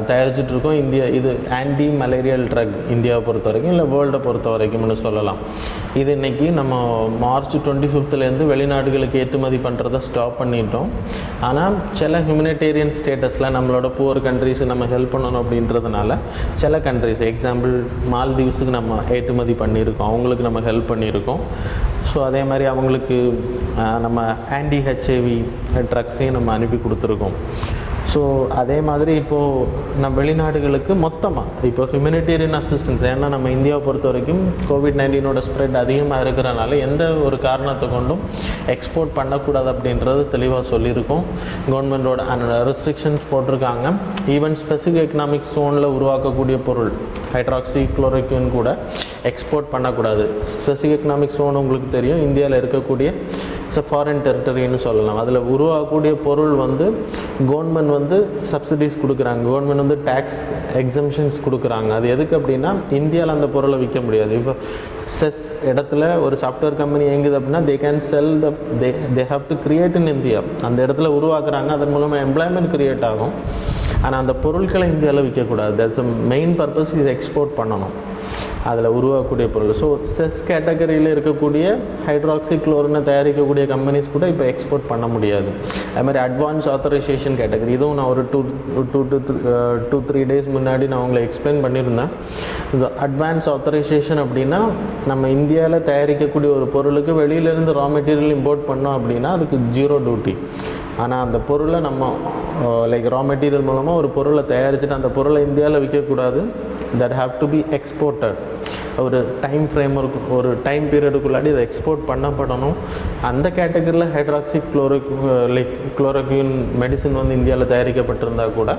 தயாரிச்சிட்ருக்கோம். இது ஆன்டி மலேரியல் ட்ரக் இந்தியாவை பொறுத்த வரைக்கும், இல்லை வேர்ல்டை பொறுத்த வரைக்கும்னு சொல்லலாம். இது இன்றைக்கி நம்ம மார்ச் 25 வெளிநாடுகளுக்கு ஏற்றுமதி பண்ணுறதை ஸ்டாப் பண்ணிட்டோம். ஆனால் சில ஹியூமனிடேரியன் ஸ்டேட்டஸில் நம்மளோட புவர் கண்ட்ரிஸு நம்ம ஹெல்ப் பண்ணணும் அப்படின்றதுனால சில கண்ட்ரிஸ், எக்ஸாம்பிள் மால்தீவ்ஸுக்கு நம்ம ஏற்றுமதி பண்ணியிருக்கோம், அவங்களுக்கு நம்ம ஹெல்ப் பண்ணியிருக்கோம். ஸோ அதே மாதிரி அவங்களுக்கு நம்ம ஆன்டி ஹெச்ஐவி ட்ரக்ஸையும் நம்ம அனுப்பி கொடுத்துருக்கோம். ஸோ அதே மாதிரி இப்போது நம்ம வெளிநாடுகளுக்கு மொத்தமாக இப்போ ஹியூமனிடேரியன் அசிஸ்டன்ஸ், ஏன்னா நம்ம இந்தியாவை பொறுத்த வரைக்கும் கோவிட்-19 ஸ்ப்ரெட் அதிகமாக இருக்கிறனால எந்த ஒரு காரணத்தை கொண்டும் எக்ஸ்போர்ட் பண்ணக்கூடாது அப்படின்றது தெளிவாக சொல்லியிருக்கோம். கவர்மெண்ட்டோட ரெஸ்ட்ரிக்ஷன்ஸ் போட்டிருக்காங்க. ஈவன் ஸ்பெசிஃபிக் எக்கனாமிக் ஜோனில் உருவாக்கக்கூடிய பொருள் ஹைட்ராக்சி குளோரோக்வின் கூட எக்ஸ்போர்ட் பண்ணக்கூடாது. ஸ்பெசிஃபிக் எக்கனாமிக் ஜோன் உங்களுக்கு தெரியும், இந்தியாவில் இருக்கக்கூடிய இட்ஸ் அ ஃபாரின் டெரிட்டரின்னு சொல்லலாம். அதில் உருவாகக்கூடிய பொருள் வந்து கவர்மெண்ட் வந்து சப்சிடிஸ் கொடுக்குறாங்க, கவர்மெண்ட் வந்து டேக்ஸ் எக்ஸம்ஷன்ஸ் கொடுக்குறாங்க. அது எதுக்கு அப்படின்னா இந்தியாவில் அந்த பொருளை விற்க முடியாது. இப்போ செஸ் இடத்துல ஒரு சாஃப்ட்வேர் கம்பெனி இயங்குது அப்படின்னா they can sell they have to create in India. அந்த இடத்துல உருவாக்குறாங்க, அதன் மூலமாக எம்ப்ளாய்மெண்ட் கிரியேட் ஆகும். ஆனால் அந்த பொருட்களை இந்தியாவில் விற்கக்கூடாது. தட்ஸ் மெயின் பர்பஸ், இது எக்ஸ்போர்ட் பண்ணணும் அதில் உருவாக்கக்கூடிய பொருள். ஸோ செஸ் கேட்டகரியில் இருக்கக்கூடிய ஹைட்ராக்சி குளோரினை தயாரிக்கக்கூடிய கம்பெனிஸ் கூட இப்போ எக்ஸ்போர்ட் பண்ண முடியாது. அது மாதிரி அட்வான்ஸ் ஆத்தரைசேஷன் கேட்டகரி, இதுவும் நான் ஒரு 2-3 டேஸ் முன்னாடி நான் உங்களை எக்ஸ்பிளைன் பண்ணியிருந்தேன். இந்த அட்வான்ஸ் ஆத்தரைசேஷன் அப்படின்னா நம்ம இந்தியாவில் தயாரிக்கக்கூடிய ஒரு பொருளுக்கு வெளியிலேருந்து ரா மெட்டீரியல் இம்போர்ட் பண்ணோம் அப்படின்னா அதுக்கு 0 டியூட்டி. ஆனால் அந்த பொருளை நம்ம லைக் ரா மெட்டீரியல் மூலமாக ஒரு பொருளை தயாரிச்சுட்டு அந்த பொருளை இந்தியாவில் விற்கக்கூடாது. That have to be exported. ஒரு டைம் ஃப்ரேம்ஒர்க், ஒரு டைம் பீரியடுக்குள்ளாடி அதை எக்ஸ்போர்ட் பண்ணப்படணும். அந்த கேட்டகரியில் ஹைட்ராக்சி குளோரோக்வின் மெடிசன் வந்து இந்தியாவில் தயாரிக்கப்பட்டிருந்தால் கூட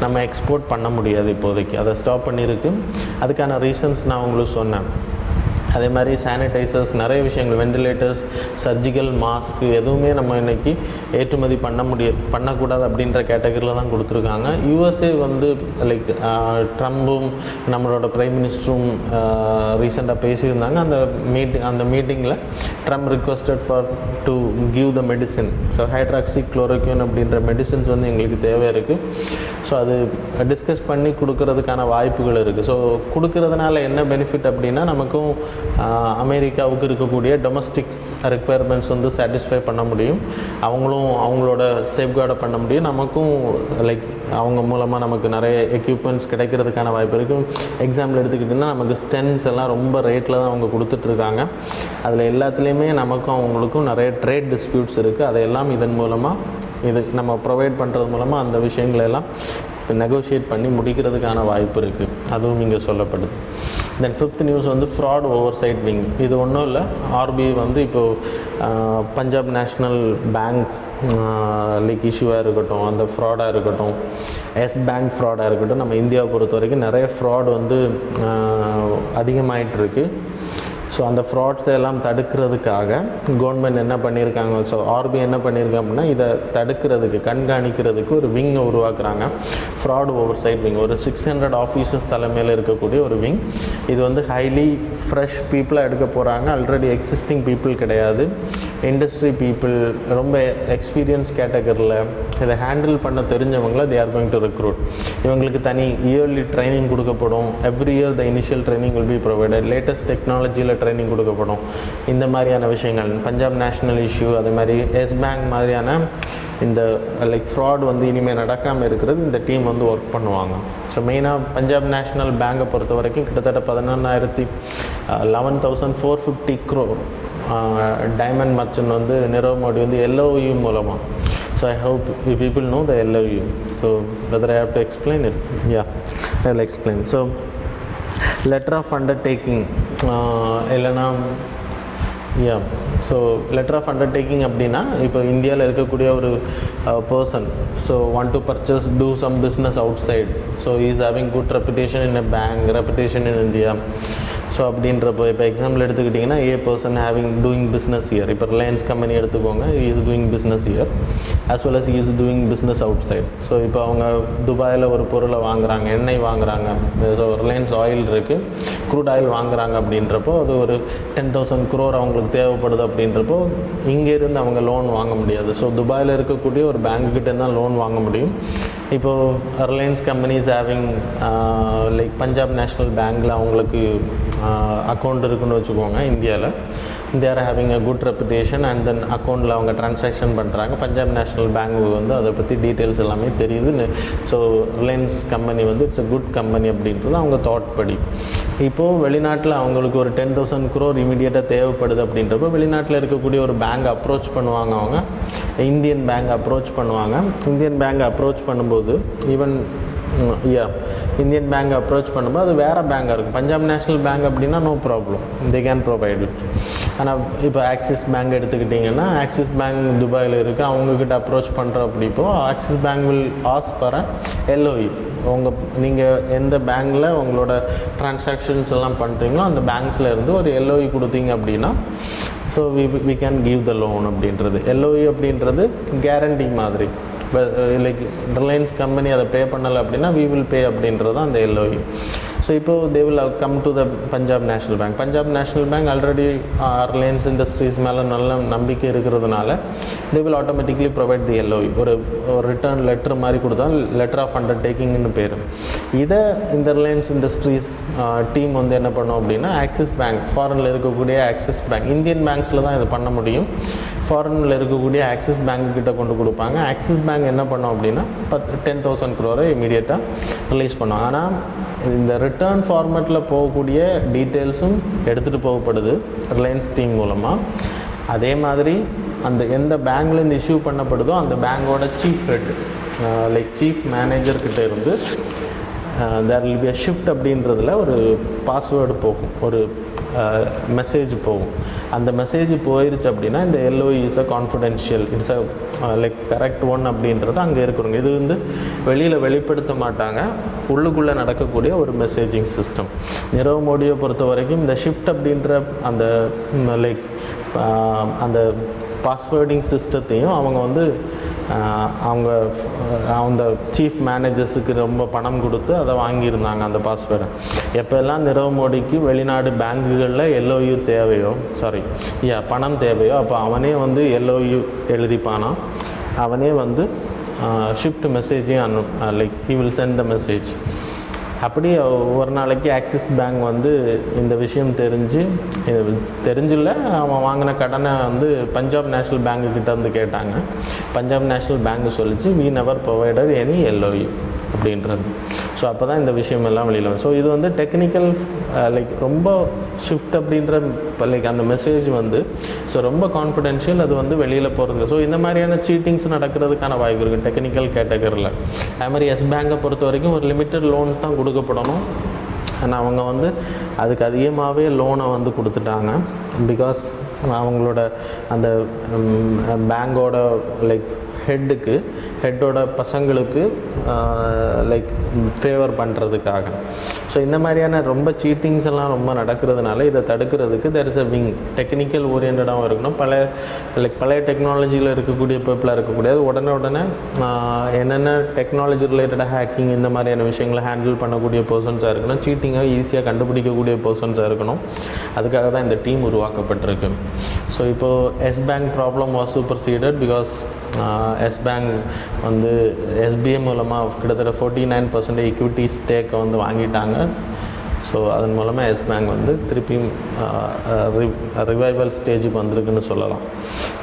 நம்ம எக்ஸ்போர்ட் பண்ண முடியாது இப்போதைக்கு. அதை ஸ்டாப் பண்ணியிருக்கு. அதுக்கான ரீசன்ஸ் நான் உங்களுக்கு சொன்னேன். அதே மாதிரி சானிடைசர்ஸ், நிறைய விஷயங்கள், வெண்டிலேட்டர்ஸ், சர்ஜிக்கல் மாஸ்க்கு எதுவுமே நம்ம இன்றைக்கி ஏற்றுமதி பண்ணக்கூடாது அப்படின்ற கேட்டகரியில் தான் கொடுத்துருக்காங்க. யூஎஸ்ஏ வந்து லைக் ட்ரம்பும் நம்மளோட பிரைம் மினிஸ்டரும் ரீசெண்டாக பேசியிருந்தாங்க. அந்த மீட்டிங்கில் Trump requested for to give the medicine. So hydroxy chloroquine அப்படின்ற மெடிசின்ஸ் வந்து எங்களுக்கு தேவை இருக்குது. ஸோ அது டிஸ்கஸ் பண்ணி கொடுக்கறதுக்கான வாய்ப்புகள் இருக்குது. ஸோ கொடுக்கறதுனால என்ன பெனிஃபிட் அப்படின்னா நமக்கும் அமெரிக்காவுக்கு இருக்கக்கூடிய டொமஸ்டிக் ரெக்குயர்மெண்ட்ஸ் வந்து சாட்டிஸ்ஃபை பண்ண முடியும். அவங்களும் அவங்களோட சேஃப்கார்டை பண்ண முடியும். நமக்கும் லைக் அவங்க மூலமாக நமக்கு நிறைய எக்யூப்மெண்ட்ஸ் கிடைக்கிறதுக்கான வாய்ப்பு இருக்குது. எக்ஸாம்பிள் எடுத்துக்கிட்டிங்கன்னா நமக்கு ஸ்டென்ஸ் எல்லாம் ரொம்ப ரேட்டில் தான் அவங்க கொடுத்துட்ருக்காங்க. அதில் எல்லாத்துலேயுமே நமக்கும் அவங்களுக்கும் நிறைய ட்ரேட் டிஸ்பியூட்ஸ் இருக்குது. அதையெல்லாம் இதன் மூலமாக நம்ம ப்ரொவைட் பண்ணுறது மூலமாக அந்த விஷயங்களெல்லாம் நெகோஷியேட் பண்ணி முடிக்கிறதுக்கான வாய்ப்பு இருக்குது. அதுவும் இங்கே சொல்லப்படுது. தென் ஃபிஃப்த் நியூஸ் வந்து ஃப்ராட் ஓவர்சைட் விங். இது ஒன்றும் இல்லை, ஆர்பிஐ வந்து இப்போது பஞ்சாப் நேஷ்னல் பேங்க் லைக் இஷ்யூவாக இருக்கட்டும், அந்த ஃப்ராடாக இருக்கட்டும், எஸ் பேங்க் ஃப்ராடாக இருக்கட்டும், நம்ம இந்தியாவை பொறுத்த வரைக்கும் நிறைய ஃப்ராட் வந்து அதிகமாகிட்டுருக்கு. ஸோ அந்த ஃப்ராட்ஸை எல்லாம் தடுக்கிறதுக்காக கவர்மெண்ட் என்ன பண்ணியிருக்காங்க, ஸோ ஆர்பிஐ என்ன பண்ணியிருக்காங்க அப்படின்னா இதை தடுக்கிறதுக்கு, கண்காணிக்கிறதுக்கு ஒரு விங்கை உருவாக்குறாங்க. Fraud oversight wing. ஒரு 600 ஆஃபீஸர்ஸ் தலைமையில் இருக்கக்கூடிய ஒரு விங். இது வந்து ஹைலி ஃப்ரெஷ் பீப்புளாக எடுக்க போகிறாங்க. ஆல்ரெடி எக்ஸிஸ்டிங் பீப்புள் கிடையாது. இண்டஸ்ட்ரி பீப்புள், ரொம்ப எக்ஸ்பீரியன்ஸ் கேட்டகரியில் இதை ஹேண்டில் பண்ண தெரிஞ்சவங்கள they are going to recruit. இவங்களுக்கு தனி இயர்லி ட்ரைனிங் கொடுக்கப்படும். Every year the initial training will be provided. Latest டெக்னாலஜியில் ட்ரைனிங் கொடுக்கப்படும். இந்த மாதிரியான விஷயங்கள் பஞ்சாப் நேஷ்னல் இஷ்யூ, அதே மாதிரி எஸ் பேங்க் மாதிரியான இந்த லைக் ஃப்ராட் வந்து இனிமேல் நடக்காமல் இருக்கிறது இந்த டீம் வந்து ஒர்க் பண்ணுவாங்க. ஸோ மெயினாக பஞ்சாப் நேஷ்னல் பேங்கை பொறுத்த வரைக்கும் கிட்டத்தட்ட 11,450 crore டைமண்ட் மர்ச்சன்ட் வந்து நிரவ் மோடி வந்து LOU மூலமாக. So I hope you people know the LOU. So whether I have to explain it? Yeah, I will explain. So letter of undertaking இல்லைனா yeah, so letter of undertaking அப்படின்னா இப்போ இந்தியாவில் இருக்கக்கூடிய ஒரு person want to purchase, do some business outside, so he is having good reputation in a bank, reputation in India. So அப்படின்றப்போ இப்போ எக்ஸாம்பிள் எடுத்துக்கிட்டிங்கன்னா person doing business here. இப்போ ரிலையன்ஸ் கம்பெனி எடுத்துக்கோங்க, he is doing business here as well as he is doing business outside. So இப்போ அவங்க துபாயில் ஒரு பொருளை வாங்குறாங்க, எண்ணெய் வாங்குறாங்க, ஸோ ரிலையன்ஸ் ஆயில் இருக்குது, க்ரூட் ஆயில் வாங்குறாங்க அப்படின்றப்போ அது ஒரு 10,000 crore அவங்களுக்கு தேவைப்படுது அப்படின்றப்போ இங்கேருந்து அவங்க லோன் வாங்க முடியாது. ஸோ துபாயில் இருக்கக்கூடிய ஒரு பேங்க்கிட்டேருந்து தான் லோன் வாங்க முடியும். இப்போது Reliance companies having like Punjab national பேங்க்கில் அவங்களுக்கு அக்கௌண்ட் இருக்குன்னு வச்சுக்கோங்க இந்தியாவில். they are having a good reputation and then அக்கௌண்ட்டில் அவங்க ட்ரான்சாக்ஷன் பண்ணுறாங்க. பஞ்சாப் நேஷ்னல் பேங்க் வந்து அதை பற்றி டீட்டெயில்ஸ் எல்லாமே தெரியுது. ஸோ ரிலையன்ஸ் கம்பெனி வந்து இட்ஸ் a குட் கம்பெனி அப்படின்றது அவங்க தாட் படி. இப்போது வெளிநாட்டில் அவங்களுக்கு ஒரு 10,000 crore இமீடியட்டாக தேவைப்படுது அப்படின்றப்போ வெளிநாட்டில் இருக்கக்கூடிய ஒரு பேங்க் அப்ரோச் பண்ணுவாங்க. அவங்க இந்தியன் பேங்க் அப்ரோச் பண்ணுவாங்க. இந்தியன் பேங்க் அப்ரோச் பண்ணும்போது ஈவன் இந்தியன் பேங்க் அப்ரோச் பண்ணும்போது அது வேறு பேங்காக இருக்கும். பஞ்சாப் நேஷ்னல் பேங்க் அப்படின்னா no problem, they can provide it. ஆனால் இப்போ ஆக்சிஸ் பேங்க் எடுத்துக்கிட்டிங்கன்னா ஆக்சிஸ் பேங்க் துபாயில் இருக்குது, அவங்கக்கிட்ட அப்ரோச் பண்ணுறோம். அப்படிப்போ Axis Bank will ask for LOU. நீங்கள் எந்த பேங்க்கில் உங்களோட ட்ரான்சாக்ஷன்ஸ் எல்லாம் பண்ணுறீங்களோ அந்த பேங்க்ஸில் இருந்து ஒரு LOU கொடுத்தீங்க அப்படின்னா so we can give the loan அப்படின்றது. LOU அப்படின்றது கேரண்டி மாதிரி. லைக் ரிலையன்ஸ் கம்பெனி அதை பே பண்ணலை அப்படின்னா we will pay அப்படின்றது தான் அந்த LOU. ஸோ இப்போது they will come to the Punjab National bank. Punjab National bank already Reliance industries மேலே நல்ல நம்பிக்கை இருக்கிறதுனால they will automatically provide the LOU. ஒரு ரிட்டர்ன் லெட்டர் மாதிரி கொடுத்தா லெட்டர் ஆஃப் அண்டர்டேக்கிங்னு பேர். இதை இந்த ரிலையன்ஸ் இண்டஸ்ட்ரீஸ் டீம் வந்து என்ன பண்ணோம் அப்படின்னா ஆக்சிஸ் பேங்க், ஃபாரினில் இருக்கக்கூடிய ஆக்சிஸ் பேங்க், இந்தியன் பேங்க்ஸில் தான் இது பண்ண முடியும். ஃபாரினில் இருக்கக்கூடிய ஆக்சிஸ் பேங்க் கிட்ட கொண்டு கொடுப்பாங்க. ஆக்சிஸ் பேங்க் என்ன பண்ணோம் அப்படின்னா 10,000 crore இமீடியட்டாக ரிலீஸ் பண்ணுவாங்க. ஆனால் இந்த ரிட்டர்ன் ஃபார்மேட்டில் போகக்கூடிய டீட்டெயில்ஸும் எடுத்துகிட்டு போகப்படுது ரிலையன்ஸ் டீம் மூலமாக. அதே மாதிரி அந்த எந்த பேங்க்லேருந்து இஷ்யூ பண்ணப்படுதோ அந்த பேங்கோட சீஃப் ஹெட் லைக் சீஃப் மேனேஜர்கிட்ட இருந்து there will be a shift அப்படின்றதுல ஒரு பாஸ்வேர்டு போகும், ஒரு மெசேஜ் போகும். அந்த மெசேஜ் போயிருச்சு அப்படின்னா இந்த LOU is a confidential, it's a like correct one அப்படின்றது அங்கே இருக்கிறவங்க இது வந்து வெளியில் வெளிப்படுத்த மாட்டாங்க. உள்ளுக்குள்ளே நடக்கக்கூடிய ஒரு மெசேஜிங் சிஸ்டம். நிரவ் மோடியை பொறுத்த வரைக்கும் இந்த ஷிஃப்ட் அப்படின்ற அந்த லைக் அந்த பாஸ்வேர்டிங் சிஸ்டத்தையும் அவங்க வந்து அவங்க சீஃப் மேனேஜர்ஸுக்கு ரொம்ப பணம் கொடுத்து அதை வாங்கியிருந்தாங்க அந்த பாஸ்வேர்டை. எப்போல்லாம் நிரவ் மோடிக்கு வெளிநாடு பேங்குகளில் LOU தேவையோ பணம் தேவையோ அப்போ அவனே வந்து LOU எழுதிப்பானா, அவனே வந்து ஷிஃப்ட் மெசேஜையும் like he will send the message. அப்படி ஒரு நாளைக்கு ஆக்சிஸ் பேங்க் வந்து இந்த விஷயம் தெரிஞ்சில்ல அவன் வாங்கின கடனை வந்து பஞ்சாப் நேஷ்னல் பேங்க்குக்கிட்ட வந்து கேட்டாங்க. பஞ்சாப் நேஷ்னல் பேங்க் சொல்லிச்சு we never provided any LOU அப்படின்றது. ஸோ அப்போ தான் இந்த விஷயம் எல்லாம் வெளியில் வரும். ஸோ இது வந்து டெக்னிக்கல் லைக் ரொம்ப ஷிஃப்ட் அப்படின்ற லைக் அந்த மெசேஜ் வந்து ஸோ ரொம்ப கான்ஃபிடென்ஷியல், அது வந்து வெளியில் போகிறது. ஸோ இந்த மாதிரியான சீட்டிங்ஸ் நடக்கிறதுக்கான வாய்ப்பு இருக்குது டெக்னிக்கல் கேட்டகரியில். அது மாதிரி எஸ் பேங்கை பொறுத்த வரைக்கும் ஒரு லிமிட்டட் லோன்ஸ் தான் கொடுக்கப்படணும். ஆனால் அவங்க வந்து அதுக்கு அதிகமாகவே லோனை வந்து கொடுத்துட்டாங்க. பிகாஸ் அவங்களோட அந்த பேங்கோட லைக் ஹெட்டுக்கு ஹெட்டோட பசங்களுக்கு லைக் ஃபேவர் பண்ணுறதுக்காக. ஸோ இந்த மாதிரியான ரொம்ப சீட்டிங்ஸ் எல்லாம் ரொம்ப நடக்கிறதுனால இதை தடுக்கிறதுக்கு there is a wing, technical ஓரியன்டாகவும் இருக்கணும். பழைய டெக்னாலஜியில் இருக்கக்கூடிய பீப்புளாக இருக்கக்கூடியது உடனே என்னென்ன டெக்னாலஜி ரிலேட்டடாக ஹேக்கிங் இந்த மாதிரியான விஷயங்களை ஹேண்டில் பண்ணக்கூடிய பர்சன்ஸாக இருக்கணும், சீட்டிங்காக ஈஸியாக கண்டுபிடிக்கக்கூடிய பர்சன்ஸாக இருக்கணும். அதுக்காக தான் இந்த டீம் உருவாக்கப்பட்டிருக்கு. ஸோ இப்போது Yes Bank problem was superseded because Yes Bank வந்து எஸ்பிஐ மூலமாக கிட்டத்தட்ட 49% ஈக்விட்டி ஸ்டேக்கை வந்து வாங்கிட்டாங்க. ஸோ அதன் மூலமாக எஸ் பேங்க் வந்து திருப்பியும் ரிவைவல் ஸ்டேஜுக்கு வந்திருக்குன்னு சொல்லலாம்.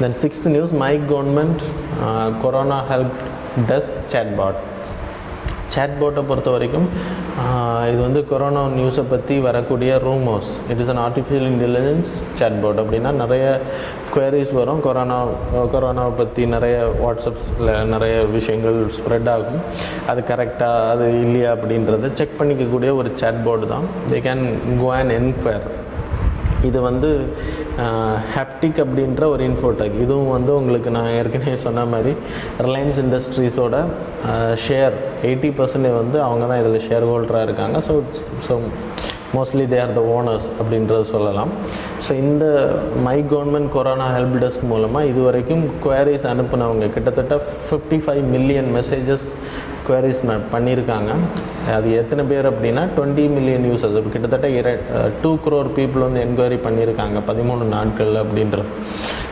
Then 6th news, my government corona help desk chatbot. சேட்பாட்டை பொறுத்த வரைக்கும் இது வந்து கொரோனா நியூஸை பற்றி வரக்கூடிய rumours. It is an artificial intelligence chatbot. அப்படின்னா நிறைய குவரிஸ் வரும், கொரோனாவை பற்றி நிறைய வாட்ஸ்அப்ஸில் நிறைய விஷயங்கள் ஸ்ப்ரெட் ஆகும். அது கரெக்டாக அது இல்லையா அப்படின்றத செக் பண்ணிக்கக்கூடிய ஒரு சேட்பாட் தான். They can go and enquire. இது வந்து ஹாப்டிக் அப்படின்ற ஒரு இன்ஃபோடெக். இதுவும் வந்து உங்களுக்கு நான் ஏற்கனவே சொன்ன மாதிரி ரிலையன்ஸ் இண்டஸ்ட்ரீஸோட ஷேர் 80% வந்து அவங்க தான் இதில் ஷேர் ஹோல்டராக இருக்காங்க. So mostly they are the owners அப்படின்றது சொல்லலாம். ஸோ இந்த my government corona help desk மூலமாக இது வரைக்கும் குவரிஸ் அனுப்புனவங்க கிட்டத்தட்ட 55 மில்லியன் மெசேஜஸ் குவரிஸ் பண்ணியிருக்காங்க. அது எத்தனை பேர் அப்படின்னா 20 மில்லியன் யூசர்ஸ், கிட்டத்தட்ட 2 crore பீப்புள் வந்து என்கொயரி பண்ணியிருக்காங்க 13 நாட்கள் அப்படின்றது.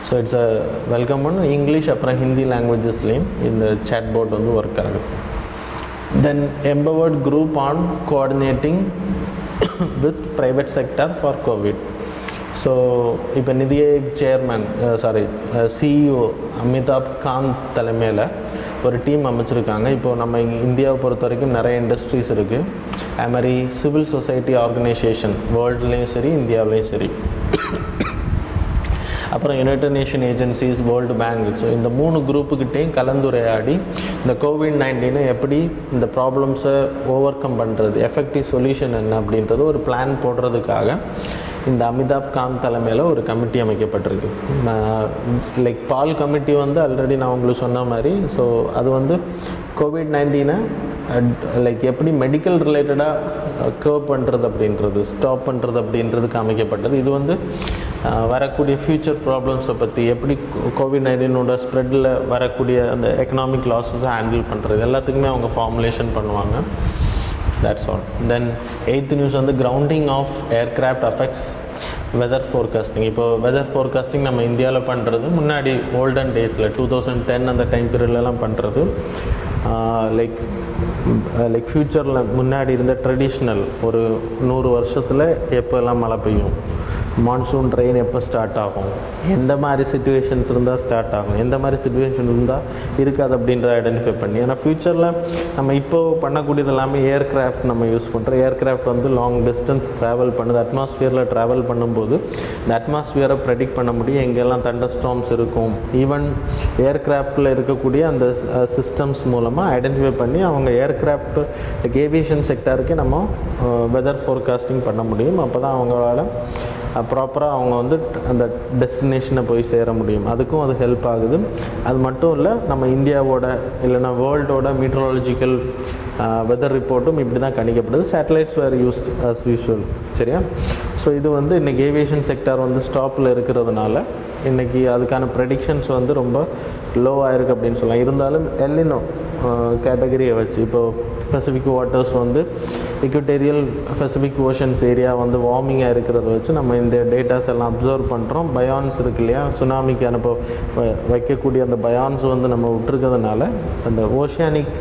So it's a welcome one. English அப்புறம் ஹிந்தி லாங்குவேஜஸ்லேயும் இந்த சேட்பாட் வந்து ஒர்க் ஆகுது. Then empowered group on coordinating with private sector for COVID. So இப்போ நிதி ஆயோக் சேர்மன் சிஇஓ அமிதாப் காந்த் தலைமையில் ஒரு டீம் அமைச்சிருக்காங்க. இப்போது நம்ம இந்தியாவை பொறுத்த வரைக்கும் நிறைய இண்டஸ்ட்ரீஸ் இருக்குது. அது மாதிரி சிவில் சொசைட்டி ஆர்கனைசேஷன் வேர்ல்டுலேயும் சரி இந்தியாவிலையும் சரி, அப்புறம் United nation agencies, world bank. So இந்த 3 குரூப்புக்கிட்டேயும் கலந்துரையாடி இந்த கோவிட்-19 எப்படி இந்த ப்ராப்ளம்ஸை ஓவர் கம் பண்ணுறது, எஃபெக்டிவ் சொல்யூஷன் என்ன அப்படின்றது ஒரு பிளான் போடுறதுக்காக இந்த அமிதாப் காந்த் தலைமையில் ஒரு கமிட்டி அமைக்கப்பட்டிருக்கு. லைக் பால் கமிட்டி வந்து ஆல்ரெடி நான் உங்களுக்கு சொன்ன மாதிரி. ஸோ அது வந்து கோவிட்-19 லைக் எப்படி மெடிக்கல் ரிலேட்டடாக கர்வ் பண்ணுறது அப்படின்றது, ஸ்டாப் பண்ணுறது அப்படின்றதுக்கு அமைக்கப்பட்டது. இது வந்து வரக்கூடிய ஃப்யூச்சர் ப்ராப்ளம்ஸை பற்றி, எப்படி கோவிட்-19 ஸ்ப்ரெட்டில் வரக்கூடிய அந்த எக்கனாமிக் லாஸஸை ஹேண்டில் பண்ணுறது எல்லாத்துக்குமே அவங்க ஃபார்முலேஷன் பண்ணுவாங்க. That's all. Then 8th news வந்து grounding of aircraft affects weather forecasting. இப்போ வெதர் ஃபோர்காஸ்டிங் நம்ம இந்தியாவில் பண்ணுறது முன்னாடி ஓல்டன் டேஸில் 2010 அந்த டைம் பீரியட்லலாம் பண்ணுறது லைக் ஃப்யூச்சரில் முன்னாடி இருந்த ட்ரெடிஷ்னல் ஒரு 100 வருஷத்தில் எப்போல்லாம் மழை பெய்யும், மான்சூன் ரெயின் எப்போ ஸ்டார்ட் ஆகும், எந்த மாதிரி சிச்சுவேஷன்ஸ் இருந்தால் ஸ்டார்ட் ஆகும், எந்த மாதிரி சிச்சுவேஷன் இருந்தால் இருக்காது அப்படின்றத ஐடென்டிஃபை பண்ணி. ஏன்னா ஃப்யூச்சரில் நம்ம இப்போது பண்ணக்கூடியது எல்லாமே ஏர்க்ராஃப்ட் நம்ம யூஸ் பண்ணுறோம். ஏர்க்ராஃப்ட் வந்து லாங் டிஸ்டன்ஸ் ட்ராவல் பண்ணுது, அட்மாஸ்ஃபியரில் ட்ராவல் பண்ணும்போது இந்த அட்மாஸ்ஃபியரை ப்ரெடிக்ட் பண்ண முடியும், எங்கெல்லாம் தண்டர் ஸ்டார்ம்ஸ் இருக்கும். ஈவன் ஏர்க்ராஃப்டில் இருக்கக்கூடிய அந்த சிஸ்டம்ஸ் மூலமாக ஐடென்டிஃபை பண்ணி அவங்க ஏர்க்ராஃப்ட் ஏவியேஷன் செக்டாருக்கு நம்ம வெதர் ஃபோர்காஸ்டிங் பண்ண முடியும். அப்போ தான் அவங்களால ப்ராப்பராக அவங்க வந்து அந்த டெஸ்டினேஷனை போய் சேர முடியும். அதுக்கும் அது ஹெல்ப் ஆகுது. அது மட்டும் இல்லை, நம்ம இந்தியாவோட இல்லைனா வேர்ல்டோட மீட்ரோலஜிக்கல் வெதர் ரிப்போர்ட்டும் இப்படி தான் கணிக்கப்படுது. சேட்டலைட்ஸ் வேர் யூஸ்ட் அஸ் யூஷுவல். சரியா? ஸோ இது வந்து இன்றைக்கி ஏவியேஷன் செக்டார் வந்து ஸ்டாப்பில் இருக்கிறதுனால இன்றைக்கி அதுக்கான ப்ரெடிக்ஷன்ஸ் வந்து ரொம்ப லோவாக இருக்குது அப்படின்னு சொல்லலாம். இருந்தாலும் எல்லினோ கேட்டகரியை வச்சு இப்போது பசிபிக் வாட்டர்ஸ் வந்து இக்வட்டோரியல் பசிபிக் ஓஷன்ஸ் ஏரியா வந்து வார்மிங்காக இருக்கிறத வச்சு நம்ம இந்த டேட்டாஸ் எல்லாம் அப்சர்வ் பண்ணுறோம். பயான்ஸ் இருக்கு இல்லையா, சுனாமிக்கு அனுப்ப வைக்கக்கூடிய அந்த பயான்ஸ் வந்து நம்ம விட்டுருக்கிறதுனால அந்த ஓஷியானிக்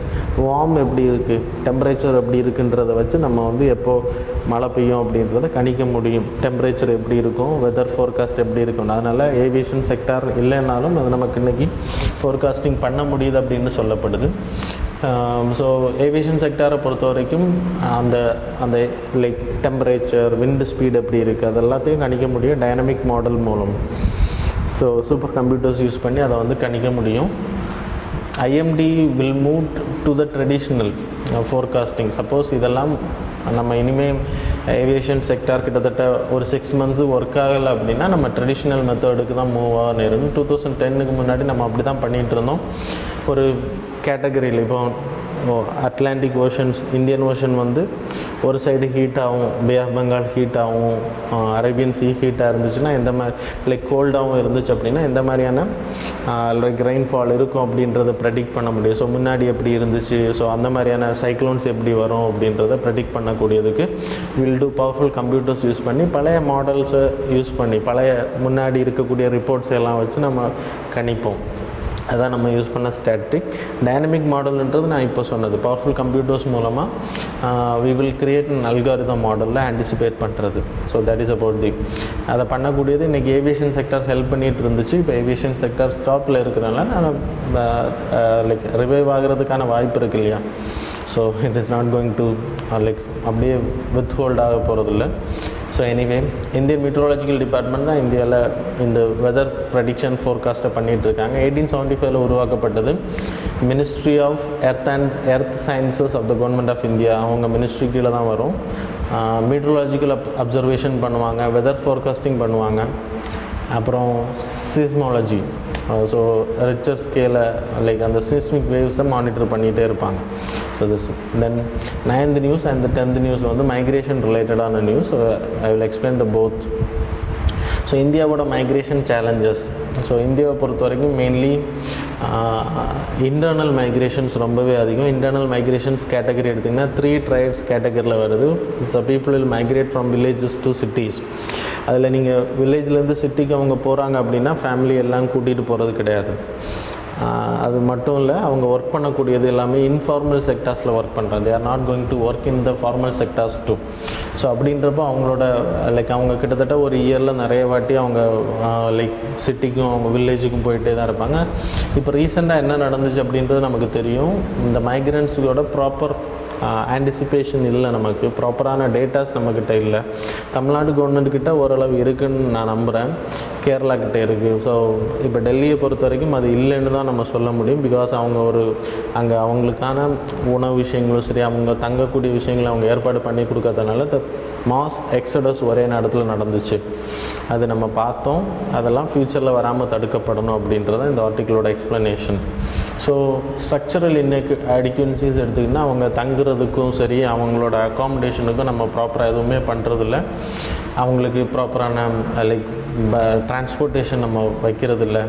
வார்ம் எப்படி இருக்குது, டெம்பரேச்சர் எப்படி இருக்குன்றதை வச்சு நம்ம வந்து எப்போது மழை பெய்யும் அப்படின்றத கணிக்க முடியும். டெம்பரேச்சர் எப்படி இருக்கும், வெதர் ஃபோர்காஸ்ட் எப்படி இருக்கும். அதனால் ஏவியேஷன் செக்டார் இல்லைன்னாலும் அது நமக்கு இன்றைக்கி ஃபோர்காஸ்டிங் பண்ண முடியுது அப்படின்னு சொல்லப்படுது. ஸோ ஏவியேஷன் செக்டாரை பொறுத்த வரைக்கும் அந்த லைக் டெம்பரேச்சர், விண்ட் ஸ்பீட் எப்படி இருக்குது அது எல்லாத்தையும் கணிக்க முடியும் டைனமிக் மாடல் மூலம். ஸோ சூப்பர் கம்ப்யூட்டர்ஸ் யூஸ் பண்ணி அதை வந்து கணிக்க முடியும். IMD will move to the traditional forecasting. Suppose இதெல்லாம் நம்ம இனிமேல் ஏவியேஷன் செக்டார் கிட்டத்தட்ட ஒரு 6 மந்த்ஸ் ஒர்க் ஆகலை அப்படின்னா நம்ம ட்ரெடிஷ்னல் மெத்தடுக்கு தான் மூவ் ஆக நேரம். 2010க்கு முன்னாடி நம்ம அப்படி தான் பண்ணிகிட்டு இருந்தோம். ஒரு கேட்டகரியில் இப்போ அட்லாண்டிக் ஓஷன்ஸ், இந்தியன் ஓஷன் வந்து ஒரு சைடு ஹீட் ஆகும், பே ஆஃப் பெங்கால் ஹீட் ஆகும், அரேபியன் சி ஹீட்டாக இருந்துச்சுன்னா எந்த மாதிரி லைக் கோல்டாகவும் இருந்துச்சு அப்படின்னா எந்த மாதிரியான லைக் ரெயின்ஃபால் இருக்கும் அப்படின்றத ப்ரெடிக்ட் பண்ண முடியும். ஸோ முன்னாடி எப்படி இருந்துச்சு, ஸோ அந்த மாதிரியான சைக்ளோன்ஸ் எப்படி வரும் அப்படின்றத ப்ரெடிக்ட் பண்ணக்கூடியதுக்கு will do powerful computers use பண்ணி பழைய மாடல்ஸை யூஸ் பண்ணி பழைய முன்னாடி இருக்கக்கூடிய ரிப்போர்ட்ஸ் எல்லாம் வச்சு நம்ம கணிப்போம். அதான் நம்ம யூஸ் பண்ண ஸ்டாட்டிக். டைனமிக் மாடல்ன்றது நான் இப்போ சொன்னது பவர்ஃபுல் கம்ப்யூட்டர்ஸ் மூலமாக we will create an algorithm மாடலில் ஆன்டிசிபேட் பண்ணுறது. So that is about the அதை பண்ணக்கூடியது. இன்றைக்கி ஏவியேஷன் செக்டார் ஹெல்ப் பண்ணிகிட்டு இருந்துச்சு. இப்போ ஏவியேஷன் செக்டார் ஸ்டாப்பில் இருக்கிறனால நான் லைக் ரிவைவ் ஆகிறதுக்கான வாய்ப்பு இருக்குது இல்லையா. So it is not going to like அப்படியே வித் ஹோல்ட் ஆக போகிறதில்ல. So anyway Indian meteorological department தான் இந்தியாவில் இந்த வெதர் ப்ரெடிக்ஷன் ஃபோர்காஸ்ட்டை பண்ணிகிட்ருக்காங்க. 1875 உருவாக்கப்பட்டது. Ministry of earth sciences of the government of India, அவங்க மினிஸ்ட்ரி கீழே தான் வரும். மீட்ரோலாஜிக்கல் அப்சர்வேஷன் பண்ணுவாங்க, வெதர் ஃபோர்காஸ்டிங் பண்ணுவாங்க, அப்புறம் சிஸ்மாலஜி, ஸோ ரிச்சர் ஸ்கேலை லைக் அந்த சிஸ்மிக் வேவ்ஸை மானிட்டர் பண்ணிகிட்டே இருப்பாங்க. So this then 9th news and 10th news வந்து மைக்ரேஷன் ரிலேட்டடான news. I will explain the both. So இந்தியாவோட மைக்ரேஷன் சேலஞ்சஸ். ஸோ இந்தியாவை பொறுத்த வரைக்கும் மெயின்லி இன்டர்னல் மைக்ரேஷன்ஸ் ரொம்பவே அதிகம். இன்டர்னல் மைக்ரேஷன்ஸ் கேட்டகரி எடுத்திங்கன்னா 3 ட்ரைப்ஸ் கேட்டகரியில் வருது. So people will migrate from villages to cities. அதில் நீங்கள் வில்லேஜ்லேருந்து சிட்டிக்கு அவங்க போகிறாங்க அப்படின்னா ஃபேமிலி எல்லாம் கூட்டிகிட்டு போகிறது கிடையாது. அது மட்டும் இல்லை, அவங்க ஒர்க் பண்ணக்கூடியது எல்லாமே இன்ஃபார்மல் செக்டார்ஸில் ஒர்க் பண்ணுறாங்க. They are not going to work in the formal sectors too. So அப்படின்றப்போ அவங்களோட லைக் அவங்க கிட்டத்தட்ட ஒரு இயரில் நிறைய வாட்டி அவங்க லைக் சிட்டிக்கும் அவங்க வில்லேஜுக்கும் போயிட்டே தான் இருப்பாங்க. இப்போ ரீசெண்டாக என்ன நடந்துச்சு அப்படின்றது நமக்கு தெரியும். இந்த மைக்ரன்ஸுகளோட ப்ராப்பர் ஆன்டிசிபேஷன் இல்லை, நமக்கு ப்ராப்பரான டேட்டாஸ் நம்மக்கிட்ட இல்லை. தமிழ்நாடு கவர்மெண்ட்கிட்ட ஓரளவு இருக்குதுன்னு நான் நம்புகிறேன், கேரளா கிட்டே இருக்குது. ஸோ இப்போ டெல்லியை பொறுத்த வரைக்கும் அது இல்லைன்னு தான் நம்ம சொல்ல முடியும். பிகாஸ் அவங்க அங்கே அவங்களுக்கான உணவு விஷயங்களும் சரி, அவங்க தங்கக்கூடிய விஷயங்களை அவங்க ஏற்பாடு பண்ணி கொடுக்கறதுனால மாஸ் எக்ஸடஸ் ஒரே நேரத்தில் நடந்துச்சு. அது நம்ம பார்த்தோம். அதெல்லாம் ஃப்யூச்சரில் வராமல் தடுக்கப்படணும் அப்படின்றத இந்த ஆர்டிக்கிளோட எக்ஸ்ப்ளனேஷன். ஸோ ஸ்ட்ரக்சரல் அடிக்வன்சிஸ் எடுத்திங்கன்னா அவங்க தங்குறதுக்கும் சரி, அவங்களோட அக்காமடேஷனுக்கும் நம்ம ப்ராப்பராக எதுவுமே பண்ணுறதில்ல. அவங்களுக்கு ப்ராப்பரான லைக் டிரான்ஸ்போர்ட்டேஷன் நம்ம வைக்கிறதில்ல.